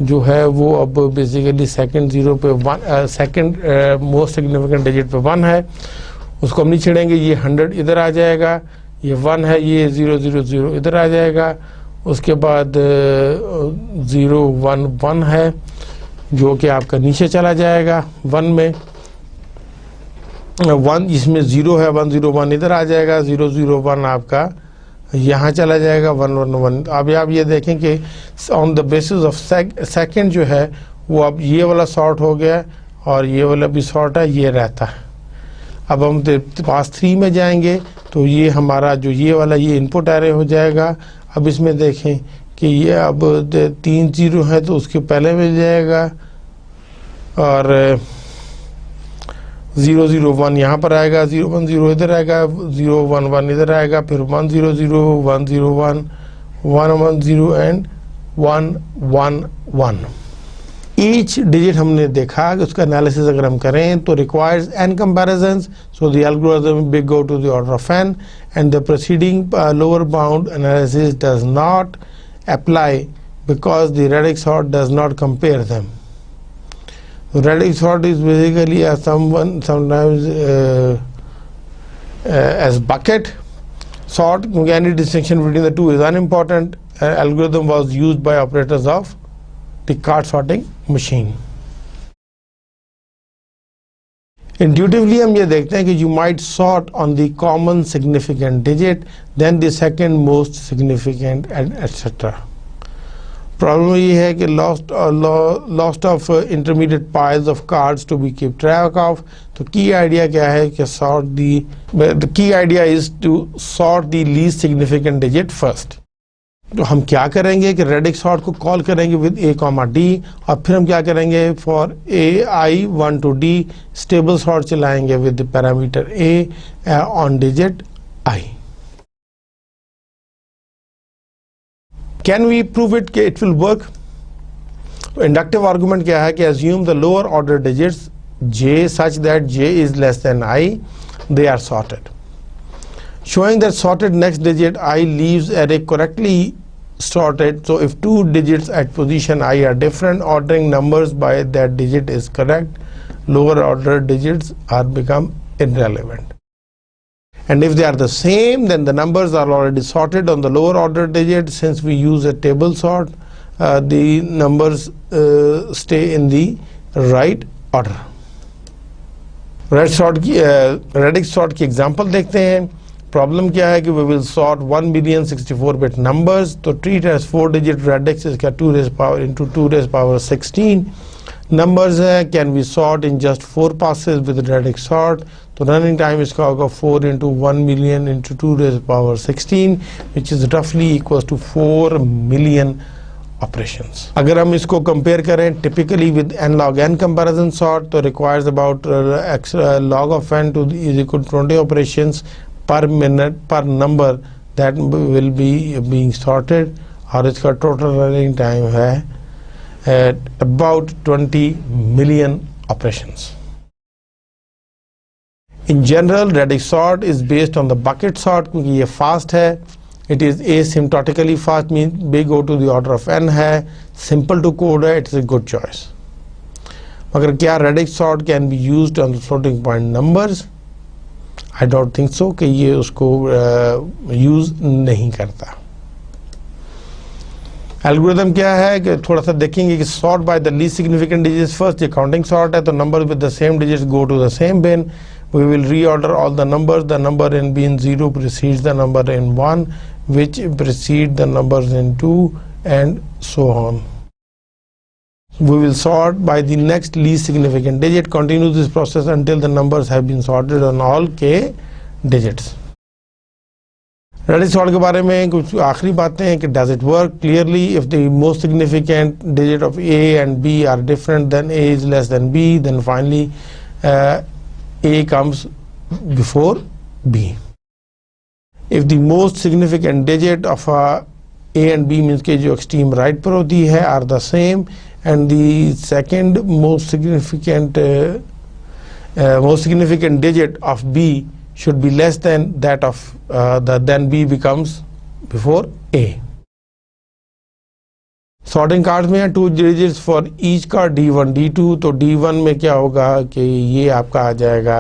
S1: जो है वो अब बेसिकली सेकंड 0 पे सेकंड मोस्ट सिग्निफिकेंट डिजिट पे 1 है, उसको हम नहीं छेड़ेंगे. ये 100 इधर आ जाएगा, ये 1 है, ये 0 0 0 इधर आ जाएगा, उसके बाद 0 1 1 है जो कि आपका नीचे चला जाएगा 1 में, 1 इसमें 0 है, 1 0 1 इधर आ जाएगा, 0 0 1 आपका यहाँ चला जाएगा, 1 1 1. अब आप ये देखें कि on the basis of second जो है वो अब ये वाला सॉर्ट हो गया और ये वाला भी सॉर्ट है, ये रहता है. अब हम पास 3 में जाएंगे तो ये हमारा जो ये वाला ये इनपुट एरे हो जाएगा. अब इसमें देखें कि ये अब 3 0 है तो उसके पहले मिल जाएगा, और 0 0 1 यहाँ पर आएगा, 0 1 0 इधर आएगा, 0 1 1 इधर आएगा, फिर 1 0 0 1 0 1 1 1 0 एंड 1 1 1. ईच डिजिट हमने देखा कि उसका एनालिसिस अगर हम करें तो requires n comparisons, so the algorithm will go to the order of n, and the preceding lower bound analysis does not apply because the radix sort does not compare them. So radix sort is basically sometimes as bucket sort. Any distinction between the two is unimportant. Algorithm was used by operators of the card sorting machine. Intuitively हम ये देखते हैं कि you might sort on the common significant digit, then the second most significant, and etc. Problem ये है कि lost of intermediate piles of cards to be keep track of. तो की आइडिया क्या है कि the key idea is to sort the least significant digit first. तो हम क्या करेंगे कि रेडिक्स सॉर्ट को कॉल करेंगे विद a, d, और फिर हम क्या करेंगे for ai 1 to d stable sort चलाएंगे with parameter a on digit i. Can we prove it कि इट विल वर्क? तो इंडक्टिव आर्गुमेंट क्या है कि assume the lower order digits j such that j is less than I, they are sorted. Showing that sorted next digit I leaves array correctly sorted. So if two digits at position I are different, ordering numbers by that digit is correct. Lower order digits are become irrelevant. And if they are the same, then the numbers are already sorted on the lower order digit. Since we use a table sort, the numbers stay in the right order. Radix sort की example देखते हैं. Problem क्या है कि we will sort 1,064,bit numbers. तो treat as 4 digit radix इसका 2 raised power into 2 raised power 16 numbers है. Can we sort in just 4 passes with radix sort? तो रनिंग टाइम इसका होगा 4 into 1 million into 2 raised power 16, which is roughly equals to 4 million operations. अगर हम इसको compare करें typically with n log n comparison sort, तो requires about log of n to is equal to 20 operations per minute per number that will be being sorted, और इसका total running time है at about 20 million operations. In general, radix sort is based on the bucket sort क्योंकि ये fast है. it is asymptotically fast, means big O to the order of n है, simple to code है, it's a good choice. मगर क्या radix sort can be used on the floating point numbers? I don't think so कि ये उसको use नहीं करता. Algorithm क्या है कि थोड़ा सा देखेंगे कि sort by the least significant digits first. ये काउंटिंग सॉर्ट है तो number with the same digits go to the same bin. We will reorder all the numbers. The number in bin 0 precedes the number in 1 which precede the numbers in 2 and so on. We will sort by the next least significant digit. Continue this process until the numbers have been sorted on all k digits. Radix sort के बारे में कुछ आखिरी बातें हैं कि does it work. Clearly if the most significant digit of a and b are different then a is less than b, then finally a comes before b. If the most significant digit of a and b means के जो extreme right पर होती है are the same and the second most significant digit of b should be less than that of then B becomes before A. Sorting cards में 2 digits for each card D1 D2. तो D1 में क्या होगा कि ये आपका आ जाएगा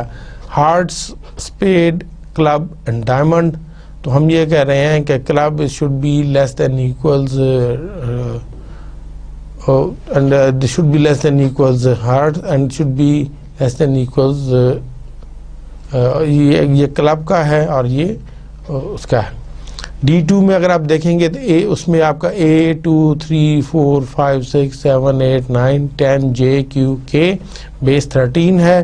S1: hearts, spade, club and diamond. तो हम ये कह रहे हैं कि club should be less than equals and this should be less than equals heart and should be less than equals ये क्लब का है और ये उसका है. D2 में अगर आप देखेंगे तो ए उसमें आपका A 2 3 4 5 6 7 8 9 10 J Q K base 13 है.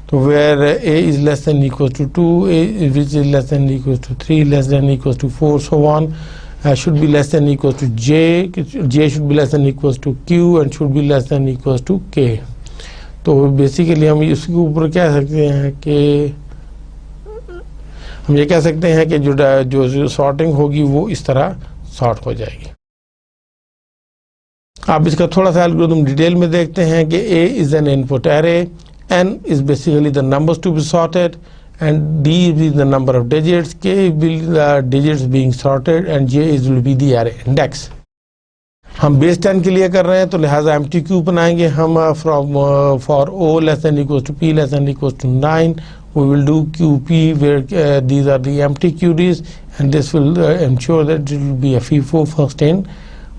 S1: तो where A is less than equals to 2, A which is less than equals to 3, less than equals to 4, so on, should be less than equals to J, J should be less than equals to Q and should be less than equals to K. तो basically हम इसके ऊपर कह सकते हैं कि हम ये कह सकते हैं कि जो सॉर्टिंग होगी वो इस तरह सॉर्ट हो जाएगी. आप इसका थोड़ा सा एल्गोरिथम डिटेल में देखते हैं कि A is an input array, N is basically the numbers to be sorted and D is the number of digits, K will be the digits being sorted and J will be the array index. हम base 10 के लिए कर रहे हैं तो लिहाजा MTQ बनाएंगे हम from for O less than equals to P less than equals to 9. We will do QP where these are the empty QDs and this will ensure that it will be a FIFO first in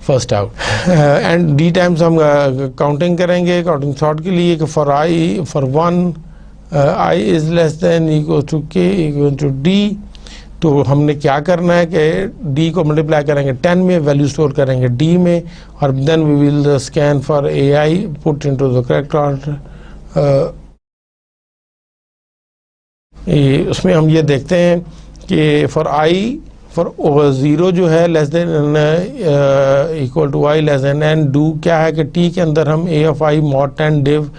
S1: first out. And D times हम counting करेंगे counting sort के लिए कि for I for 1 I is less than equal to K equal to D. तो हमने क्या करना है कि D को मल्टीप्लाई करेंगे 10 में, वैल्यू स्टोर करेंगे D में और then we will scan for AI put into the correct order. उसमें हम ये देखते हैं कि फॉर I फॉर 0 जो है less than equal to I less than N. Do क्या है कि T के अंदर हम A of I mod 10 div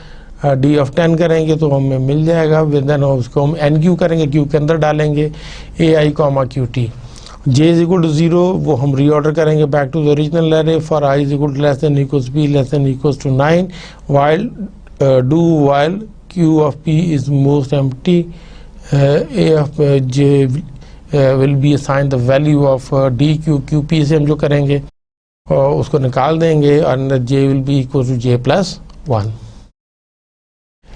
S1: D of 10 करेंगे तो हमें मिल जाएगा. देन उसको हम NQ करेंगे, Q के अंदर डालेंगे AI comma QT. J is equal to 0 वो हम रीऑर्डर करेंगे back to the original array for I is equal to less than equals P less than equals to 9 while do while Q of P is most empty. A of J will be assigned the value of D Q. QP से हम जो करेंगे उसको निकाल देंगे और J will be equal to J plus 1.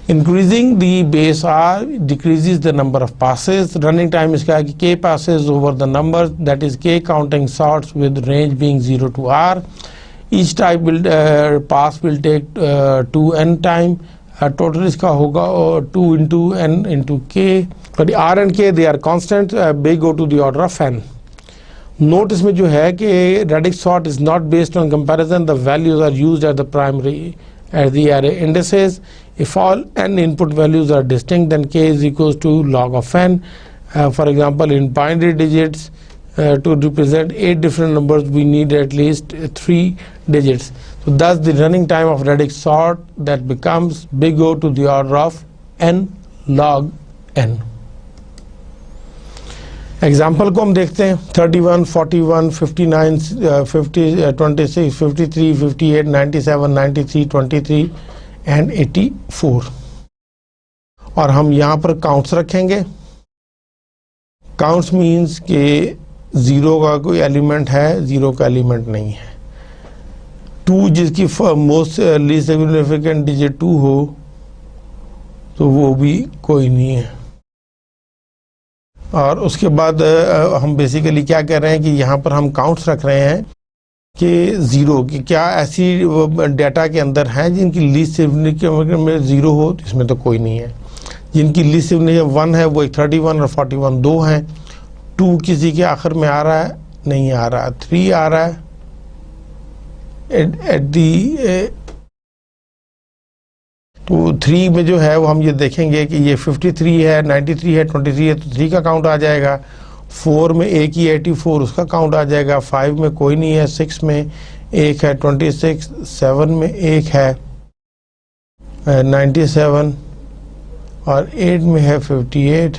S1: Increasing the base R decreases the number of passes. Running time is क्या कि K passes over the number, that is K counting sorts with range being 0 to R. Each type will pass will take 2n time. Total इसका होगा 2 into n into K. But the R and K they are constant. They go to the order of n. Note इसमें जो है कि radix sort is not based on comparison. The values are used as the primary as the array indices. If all n input values are distinct, then K is equals to log of n. For example, in binary digits, to represent 8 different numbers, we need at least 3 digits. So thus the running time of radix sort that becomes big O to the order of n log n. Example को हम देखते हैं 31, 41, 59, 50, 26, 53, 58, 97, 93, 23 and 84. और हम यहाँ पर counts रखेंगे. Counts means कि ज़ीरो का कोई एलिमेंट है, ज़ीरो का एलिमेंट नहीं है। 2 जिसकी मोस्ट लीस्ट सिग्निफिकेंट डिजिट 2 हो तो वो भी कोई नहीं है। और उसके बाद हम बेसिकली क्या कर रहे हैं कि यहाँ पर हम काउंट्स रख रहे हैं कि ज़ीरो की क्या ऐसी डाटा के अंदर हैं जिनकी लीस्ट सिग्निफिकेंट में ज़ीरो हो, तो इसमें तो कोई नहीं है। जिनकी लीस्ट सिग्निफिकेंट 1 है वो 31 और 41 दो हैं। 2 किसी के आखिर में आ रहा है, नहीं आ रहा। 3 आ रहा है एट दी, तो 3 में जो है वो हम ये देखेंगे कि ये 53 है, 93 है, 23 है, तो 3 का काउंट आ जाएगा। 4 में एक ही 84, उसका काउंट आ जाएगा। 5 में कोई नहीं है, 6 में एक है 26, 7 में एक है 97 और 8 में है 58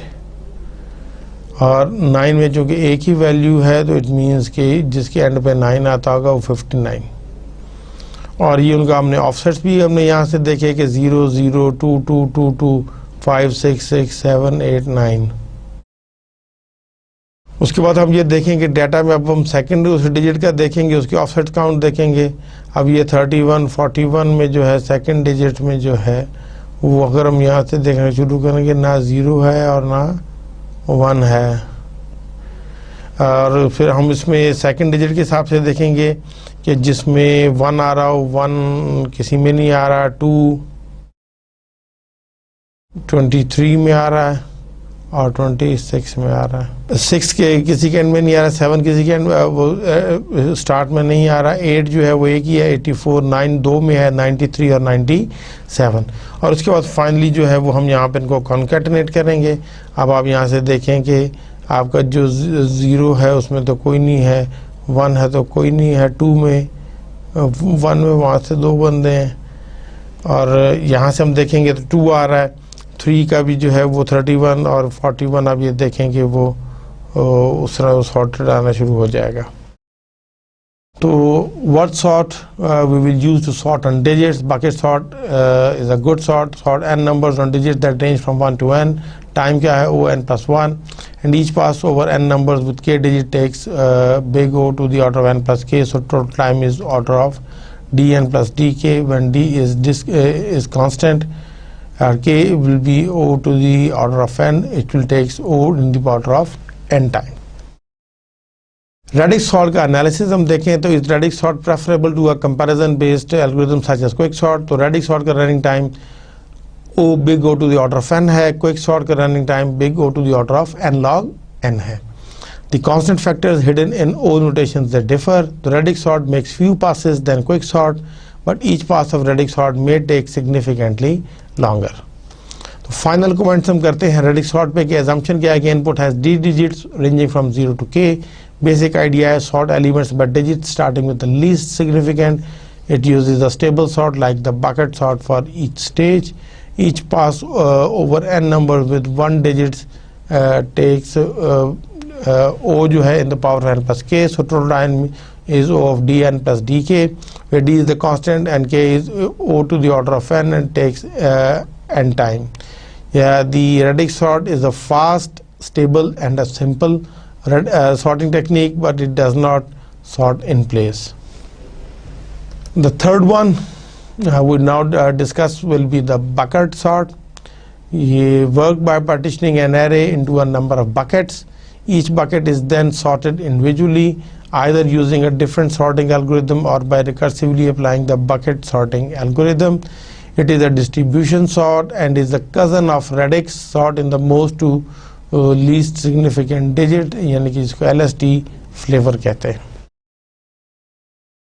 S1: और 9 में चूँकि एक ही वैल्यू है तो इट मीन्स कि जिसके एंड पे 9 आता होगा वो 59। और ये उनका हमने ऑफसेट्स भी हमने यहाँ से देखे कि 0 0 2 2 2 2 5 6 6 7 8 9। उसके बाद हम ये देखेंगे डाटा में, अब हम सेकंड उस डिजिट का देखेंगे, उसके ऑफसेट काउंट देखेंगे। अब ये 31 41 में जो है सेकंड डिजिट में जो है वो अगर हम यहाँ से देखना शुरू करेंगे ना 0 है और ना 1 है। और फिर हम इसमें सेकंड डिजिट के हिसाब से देखेंगे कि जिसमें 1 आ रहा हो 1 किसी में नहीं आ रहा, 2 23 में आ रहा है और 26 में आ रहा है। 6 के किसी के एंड में नहीं आ रहा, 7 किसी के एंड वो स्टार्ट में नहीं आ रहा, 8 जो है वो एक ही है 84, 9 दो में है 93 और 97। और उसके बाद फाइनली जो है वो हम यहाँ पे इनको कॉन्कैटिनेट करेंगे। अब आप यहाँ से देखें कि आपका जो 0 है उसमें तो कोई नहीं है, 1 है तो कोई नहीं है, 2 में 1 में वहाँ से 2 बंदे हैं और यहाँ से हम देखेंगे तो 2 आ रहा है। 3 का भी जो है वो 31 और 41 आप ये देखेंगे वो उस तरह सॉर्टेड आना शुरू हो जाएगा। तो what sort we will use to sort on digits? Bucket sort is a good sort. Sort n numbers on digits that range from 1 to n. Time क्या है O n plus 1 and each pass over n numbers with k digit takes big O to the order of n plus k. So total time is order of dn plus dk. When d is constant, k will be O to the order of n. It will take O in the order of n time. Radix sort का analysis हम देखें तो इस Radix sort preferable to a comparison based algorithm such as quick sort। तो Radix sort का running time O big O to the order of n है, quick sort का running time big O to the order of n log n है। The constant factors hidden in O notations that differ. The Radix sort makes few passes than quick sort, but each pass of Radix sort may take significantly longer। तो final comments हम करते हैं Radix sort पे कि assumption क्या है कि input has d digits ranging from 0 to k। Basic idea is sort elements by digits starting with the least significant. It uses a stable sort like the bucket sort for each stage. Each pass over n numbers with 1 digits takes O जो है in the power of n plus k. So total time is O of dn plus dk, where d is the constant and k is O to the order of n and takes n time. Yeah, the Radix sort is a fast, stable and a simple sorting technique, but it does not sort in place. The third one we now discuss will be the bucket sort. You work by partitioning an array into a number of buckets. Each bucket is then sorted individually, either using a different sorting algorithm or by recursively applying the bucket sorting algorithm. It is a distribution sort and is the cousin of Radix sort in the most to least significant digit, यानी कि इसको LSD flavour कहते हैं।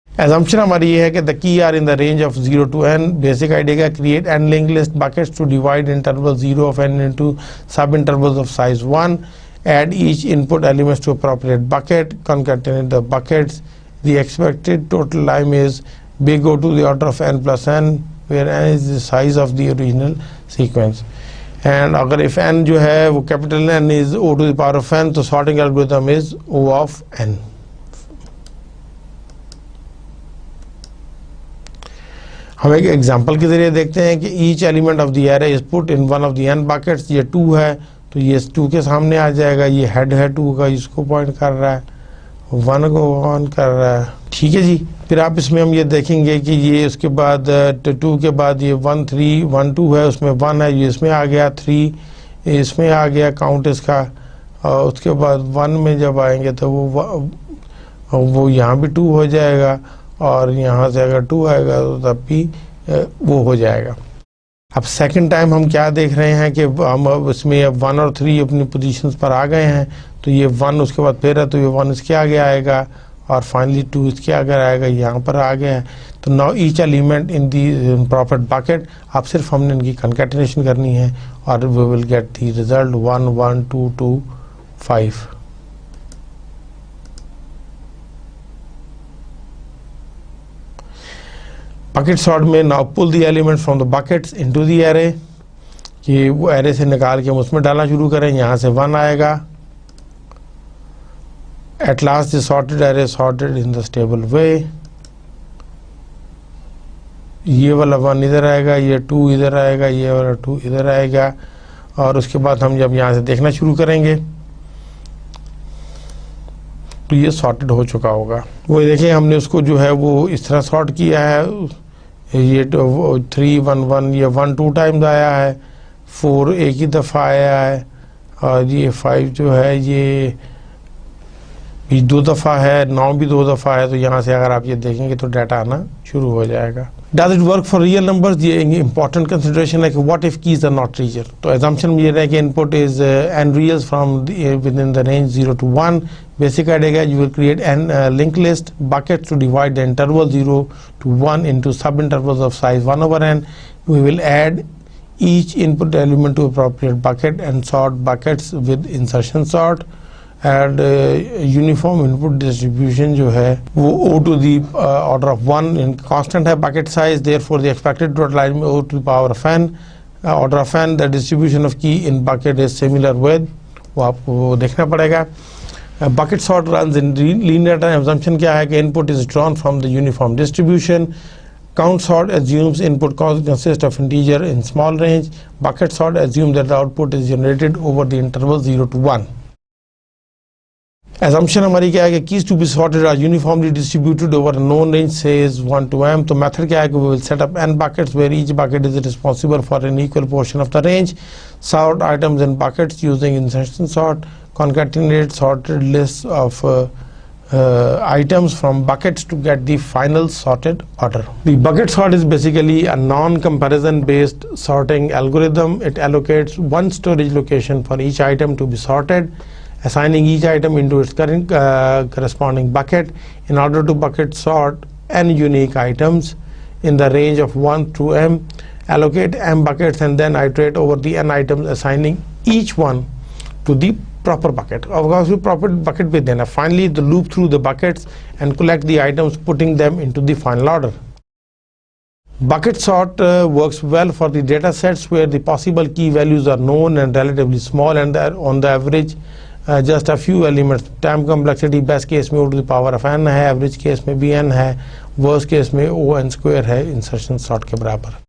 S1: Assumption हमारी ये है कि the key are in the range of 0 to n। Basic idea का create n link list buckets to divide interval 0 of n into sub intervals of size 1। Add each input elements to appropriate bucket, concatenate the buckets. The expected total time is big O to the order of n plus n, where n is the size of the original sequence. And अगर if n जो है वो capital N is O to the power of n, तो sorting algorithm is O of n। हम एक example के जरिए देखते हैं कि each element of the array is put in one of the n buckets। ये 2 है तो ये 2 के सामने आ जाएगा, ये हेड है 2 का, इसको पॉइंट कर रहा है। 1 को ऑन कर रहा है, ठीक है जी। फिर आप इसमें हम ये देखेंगे कि ये उसके बाद 2 के बाद ये 1 3 1 2 है, उसमें 1 है, ये इसमें आ गया, 3 इसमें आ गया काउंट इसका, और उसके बाद 1 में जब आएंगे तो वो यहाँ भी 2 हो जाएगा, और यहाँ से अगर 2 आएगा तो तब भी वो हो जाएगा। अब सेकंड टाइम हम क्या देख रहे हैं कि हम अब इसमें अब 1 और 3 अपनी पोजीशंस पर आ गए हैं, तो ये 1 उसके बाद फिर है, तो ये 1 इसके आगे आएगा, और फाइनली 2 इसके आगे आएगा, यहाँ पर आ गया है। तो now each element in the proper bucket, अब सिर्फ हमने इनकी कंकैटिनेशन करनी है, और we will get the result 1 1 2 2 5। Bucket sort में now pull the elements from the buckets into the array, कि वो एरे से निकाल के हम उसमें डालना शुरू करें। यहाँ से 1 आएगा। At last the sorted array sorted in the stable way, ये वाला 1 इधर आएगा, ये 2 इधर आएगा, ये वाला 2 इधर आएगा, और उसके बाद हम जब यहाँ से देखना शुरू करेंगे तो ये सॉर्टेड हो चुका होगा। वो देखिए हमने उसको जो है वो इस तरह सॉर्ट किया है, ये 3 1 1, ये 1 2 टाइम्स आया है, 4 एक ही दफ़ा आया है, और ये 5 जो है ये भी 2 दफ़ा है, 9 भी 2 दफ़ा है। तो यहाँ से अगर आप ये देखेंगे तो डाटा आना शुरू हो जाएगा। Does it work for real numbers, ये इंपॉर्टेंट कंसिडरेशन है कि what if keys are not रीजर। तो एजम्पशन ये है कि input is N reals from within the range 0 to 1। Basic idea you will create N link list buckets to divide the interval 0 to 1 into sub intervals of size 1/n. We will add each input element to appropriate bucket and sort buckets with insertion sort. एड uniform input distribution जो है वो O to the order of 1 in constant है bucket size, therefore the expected total line में O to the power of n order of n। the distribution of key in bucket is similar with, वो आपको देखना पड़ेगा। bucket sort runs in linear time। assumption क्या है कि input is drawn from the uniform distribution। count sort assumes input consists of integer in small range। bucket sort assumes that the output is generated over the interval 0 to 1। assumption हमारी क्या है कि keys to be sorted are uniformly distributed over a known range says 1 to m। तो method क्या है कि we will set up n buckets where each bucket is responsible for an equal portion of the range। sort items in buckets using insertion sort। concatenate sorted lists of items from buckets to get the final sorted order। The bucket sort is basically a non-comparison based sorting algorithm। it allocates one storage location for each item to be sorted, assigning each item into its current corresponding bucket in order to bucket sort n unique items in the range of 1 through m। allocate m buckets and then iterate over the n items, assigning each one to the proper bucket। of course we proper bucket पे देना। finally the loop through the buckets and collect the items, putting them into the final order। bucket sort works well for the data sets where the possible key values are known and relatively small, and on the average just a few elements। time complexity best case में O to the power of n है, average case में भी n है, worst case में O n square है insertion sort के बराबर।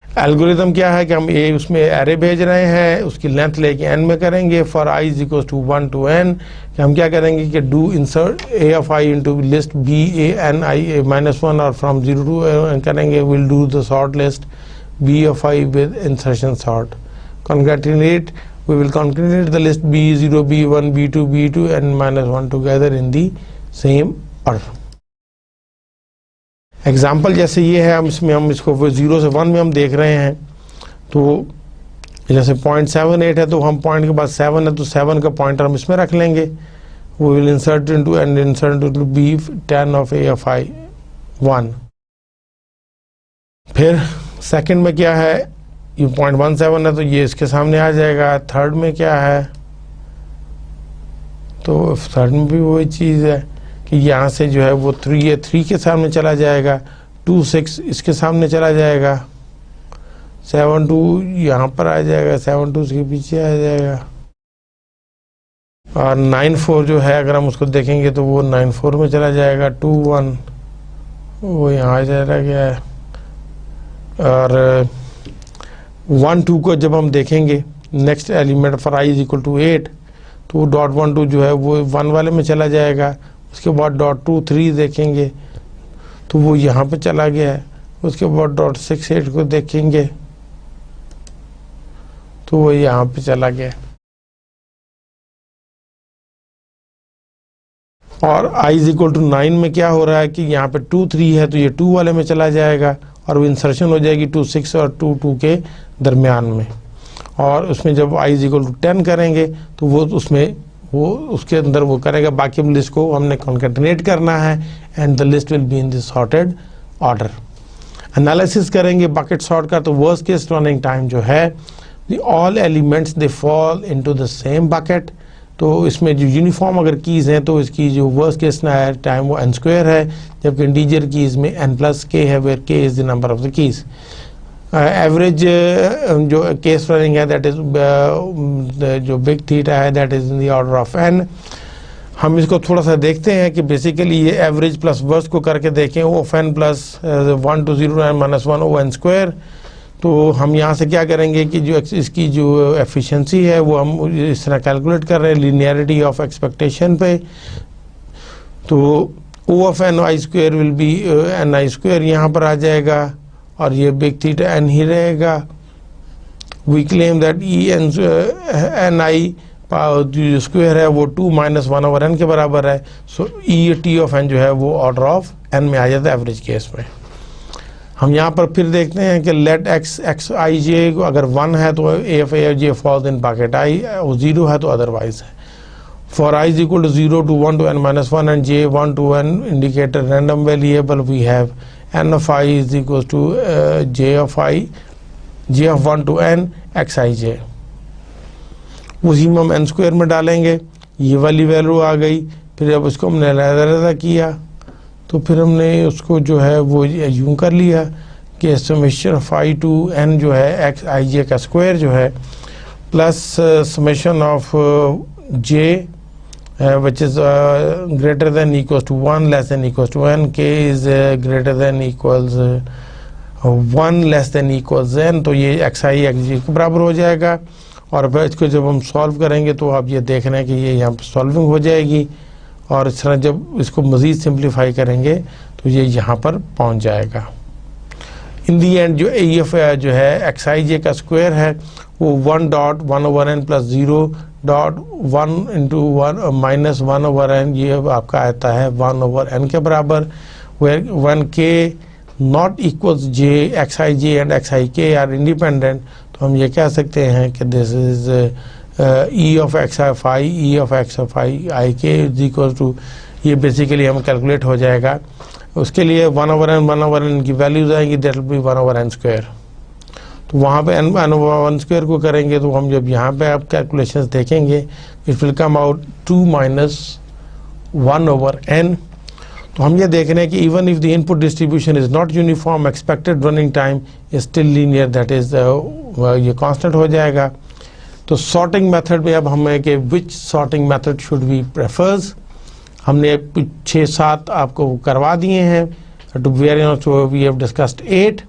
S1: Algorithm क्या है कि हम ए उसमें एरे भेज रहे हैं, उसकी लेंथ लेके एन में करेंगे। For I is equal to 1 to n कि हम क्या करेंगे कि do insert A of I into list B A N I -1, और फ्रॉम 0 to n करेंगे will do the sort list B of I with insertion sort. concatenate we will concatenate the list b0 b1 b2 b2 and -1 together in the same order। Example जैसे ये है, हम इसमें हम इसको 0 से 1 में हम देख रहे हैं, तो जैसे 0.78 है तो हम पॉइंट के बाद 7 है तो 7 का पॉइंटर हम इसमें रख लेंगे। We will insert into and insert into B 10 of A of I 1। फिर सेकंड में क्या है, ये 0.17 है तो ये इसके सामने आ जाएगा। थर्ड में क्या है, तो थर्ड में भी वही चीज़ है कि यहाँ से जो है वो 3 है, 3 के सामने चला जाएगा, 2 6 इसके सामने चला जाएगा, 7 2 यहाँ पर आ जाएगा, 7 2 इसके पीछे आ जाएगा, और 9 4 जो है अगर हम उसको देखेंगे तो वो 9 4 में चला जाएगा, 2 1 वो यहाँ चला गया है, और 1 2 को जब हम देखेंगे next element for I is equal to 8 तो वो डॉट 1 2 जो है वो 1 वाले में चला जाएगा। उसके बाद डॉट 2 3 देखेंगे तो वो यहाँ पे चला गया है। उसके बाद डॉट 6 8 को देखेंगे तो वो यहाँ पे चला गया। और i इज इक्वल टू 9 में क्या हो रहा है कि यहाँ पे 2 3 है तो ये 2 वाले में चला जाएगा और वो इंसर्शन हो जाएगी 2 6 और 2 2 के दरमियान में। और उसमें जब i इज इक्वल टू 10 करेंगे तो वो उसमें वो उसके अंदर वो करेगा। बाकी हम लिस्ट को हमने कॉन्केटिनेट करना है and the list will be in this sorted order. Analysis करेंगे बकेट सॉर्ट का तो वर्स्ट केस रनिंग टाइम जो है all elements they fall into the same bucket. तो इसमें जो यूनिफॉर्म अगर कीज़ हैं तो इसकी जो वर्स्ट केस टाइम वो n² है, जबकि इंटीजर कीज़ में n+k है where k is the number of the keys. Average जो केस रनिंग है दैट इज जो बिग थीटा है that is in the order of n। हम इसको थोड़ा सा देखते हैं कि बेसिकली ये एवरेज प्लस वर्स्ट को करके देखें O of n plus 1 to 0 n - 1 O n²। तो हम यहाँ से क्या करेंगे कि जो इसकी जो एफिशिएंसी है वो हम इस तरह कैलकुलेट कर रहे हैं लीनियरिटी ऑफ एक्सपेक्टेशन पे। तो ओ of n(i²) will be ni² यहाँ पर आ जाएगा और ये बिग थीटा n ही रहेगा। वी क्लेम दैट ni जो स्क्वायर है वो 2 - 1/n के बराबर है। सो t ऑफ n जो है वो ऑर्डर ऑफ n में आ जाता है एवरेज केस में। हम यहाँ पर फिर देखते हैं कि लेट xij अगर 1 है तो a falls in bucket i, और 0 है तो अदरवाइज है। For i is equal to 0 to 1 to n - 1 and j 1 to n indicator random variable we have n of i is equal to j of 1 to n xij। उसी में हम n² में डालेंगे, ये वाली वैल्यू आ गई। फिर जब उसको हमने अलग किया तो फिर हमने उसको जो है वो यूं कर लिया कि summation of i to n जो है xij का स्क्वायर जो है plus summation of j which is greater than equals to 1 less than equals to n, k is greater than equals 1 less than equals n। तो ये xi xj के बराबर हो जाएगा। और फिर इसको जब हम सॉल्व करेंगे तो आप ये देख रहे हैं कि ये यहाँ पर सॉल्विंग हो जाएगी। और इस तरह जब इसको मज़ीद सिंप्लीफाई करेंगे तो ये यहाँ पर पहुँच जाएगा। इन दी एंड जो AF जो है xij का स्क्वायर है वो 1.1/n + 0.1 × 1 - 1/n ये आपका आता है 1/n के बराबर। Where 1k not equals j xij and xik are independent. तो हम ये कह सकते हैं कि this is e of x of I ik is equal to, ये बेसिकली हम कैलकुलेट हो जाएगा। उसके लिए 1/n की वैल्यूज आएंगी दैट विल बी 1/n²। तो वहाँ पे n/1² को करेंगे तो हम जब यहाँ पे आप कैलकुलेशंस देखेंगे it will come out 2 - 1/n। तो हम ये देख रहे हैं कि even if the input distribution is not uniform expected running time is still linear, that is ये कांस्टेंट हो जाएगा। तो सॉर्टिंग मेथड में अब हमें कि which sorting method should we prefers, हमने 6-7 आपको करवा दिए हैं। To we have discussed 8।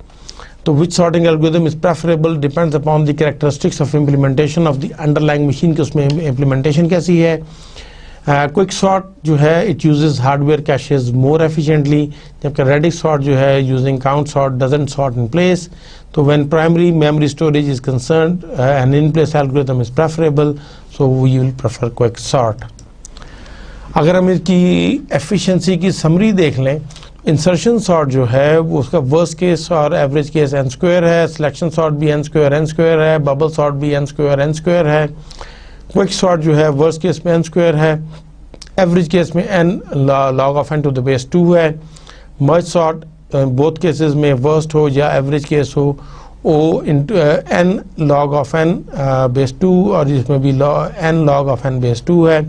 S1: तो which sorting algorithm is preferable depends upon the characteristics of implementation of the underlying machine की उसमें इम्प्लीमेंटेशन कैसी है। क्विक सॉर्ट जो है it uses hardware caches more efficiently, जबकि रेडिक्स सॉर्ट जो है using count sort doesn't sort in place. तो when primary memory storage is concerned an in place algorithm is preferable, so we will prefer quick sort. अगर हम इसकी efficiency की summary देख लें, इंसर्शन सॉर्ट जो है वो उसका वर्स्ट केस और एवरेज केस n² है, सिलेक्शन सॉर्ट भी n² है, बबल सॉर्ट भी n² है। क्विक सॉर्ट जो है वर्स्ट केस में n² है, एवरेज केस में n log of n to the base 2 है। मर्ज सॉर्ट बोथ केसेस में वर्स्ट हो या एवरेज केस हो o into n log of n base 2 और जिसमें भी n log of n base 2 है।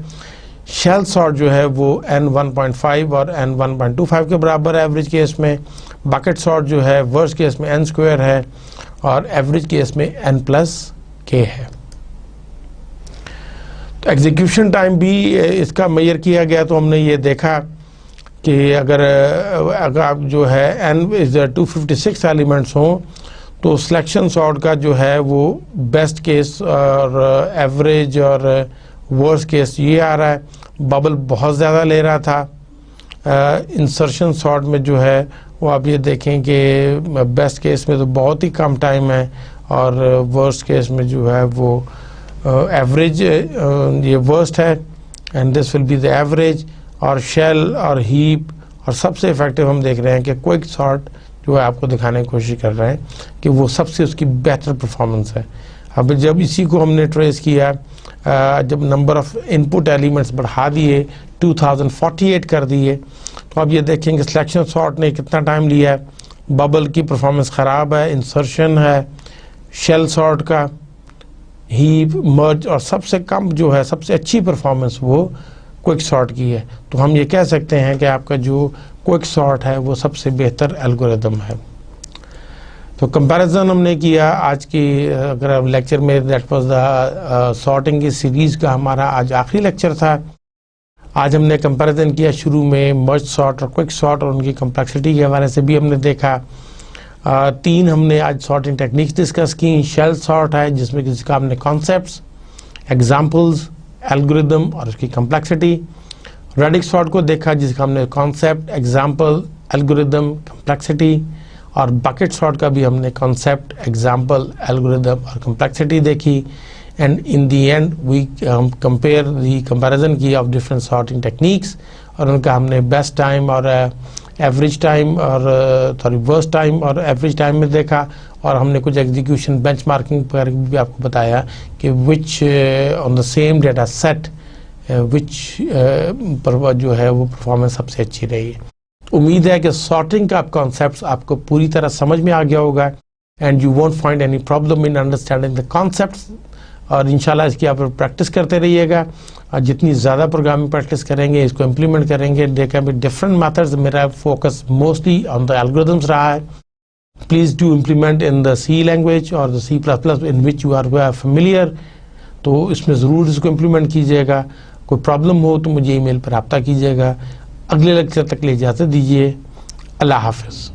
S1: शेल सॉर्ट जो है वो n 1.5 और n 1.25 के बराबर है एवरेज केस में। बकेट सॉर्ट जो है वर्स्ट केस में n² है और एवरेज केस में n+k है। तो एग्जीक्यूशन टाइम भी इसका मेजर किया गया तो हमने ये देखा कि अगर आप जो है n इज 256 एलिमेंट्स हों तो सिलेक्शन सॉर्ट का जो है वो बेस्ट केस और एवरेज और वर्स्ट केस ये आ रहा है, बबल बहुत ज़्यादा ले रहा था। इंसर्शन सॉर्ट में जो है वो आप ये देखें कि बेस्ट केस में तो बहुत ही कम टाइम है, और वर्स्ट केस में जो है वो एवरेज ये वर्स्ट है, and this will be the average. और शेल और हीप, और सबसे इफेक्टिव हम देख रहे हैं कि क्विक सॉर्ट जो है आपको दिखाने की कोशिश कर रहे हैं कि वो सबसे उसकी बेहतर परफॉर्मेंस है। अब जब इसी को हमने ट्रेस किया, जब नंबर ऑफ इनपुट एलिमेंट्स बढ़ा दिए, 2048 कर दिए, तो अब ये देखेंगे सिलेक्शन सॉर्ट ने कितना टाइम लिया है, बबल की परफॉर्मेंस ख़राब है, इंसर्शन है, शेल सॉर्ट का, हीप, मर्ज, और सबसे कम जो है सबसे अच्छी परफॉर्मेंस वो क्विक सॉर्ट की है। तो हम ये कह सकते हैं कि आपका जो क्विक सॉर्ट है वो सबसे बेहतर एल्गोरिदम है। तो कंपैरिजन हमने किया आज की अगर लेक्चर में, दैट वाज द सॉर्टिंग की सीरीज़ का हमारा आज आखिरी लेक्चर था। आज हमने कंपैरिजन किया शुरू में मर्ज सॉर्ट और क्विक सॉर्ट, और उनकी कम्प्लेक्सिटी के हवाले से भी हमने देखा। 3 हमने आज सॉर्टिंग टेक्निक्स डिस्कस की। शेल सॉर्ट है जिसमें जिसका हमने कॉन्सेप्ट्स, एग्जाम्पल्स, एल्गोरिदम और उसकी कम्प्लेक्सिटी। रेडिक्स सॉर्ट को देखा जिसका हमने कॉन्सेप्ट, एग्जाम्पल, एल्गोरिदम, कम्प्लेक्सिटी। और बकेट सॉर्ट का भी हमने कॉन्सेप्ट, एग्जाम्पल, एल्गोरिदम और कम्प्लेक्सिटी देखी। And in the and we compare the comparison की ऑफ डिफरेंट सॉर्टिंग टेक्निक्स, और उनका हमने बेस्ट टाइम और एवरेज टाइम और वर्स्ट टाइम और एवरेज टाइम में देखा। और हमने कुछ एग्जीक्यूशन बेंचमार्किंग पर भी आपको बताया कि which on the same data set which पर जो है वो परफॉर्मेंस सबसे अच्छी रही है। उम्मीद है कि सॉर्टिंग का कॉन्सेप्ट आपको पूरी तरह समझ में आ गया होगा, and you won't find any problem in understanding the concepts. और इंशाल्लाह इसकी आप प्रैक्टिस करते रहिएगा, और जितनी ज़्यादा प्रोग्रामिंग प्रैक्टिस करेंगे, इसको इम्प्लीमेंट करेंगे, there can be different methods. मेरा focus mostly on the algorithms रहा है। Please do implement in the C language और the C++ in which you are familiar. तो इसमें ज़रूर इसको इम्प्लीमेंट कीजिएगा। कोई प्रॉब्लम हो तो मुझे ईमेल पर रब्ता कीजिएगा। अगले लेक्चर तक ले इजाज़त दीजिए। अल्लाह हाफ़िज़।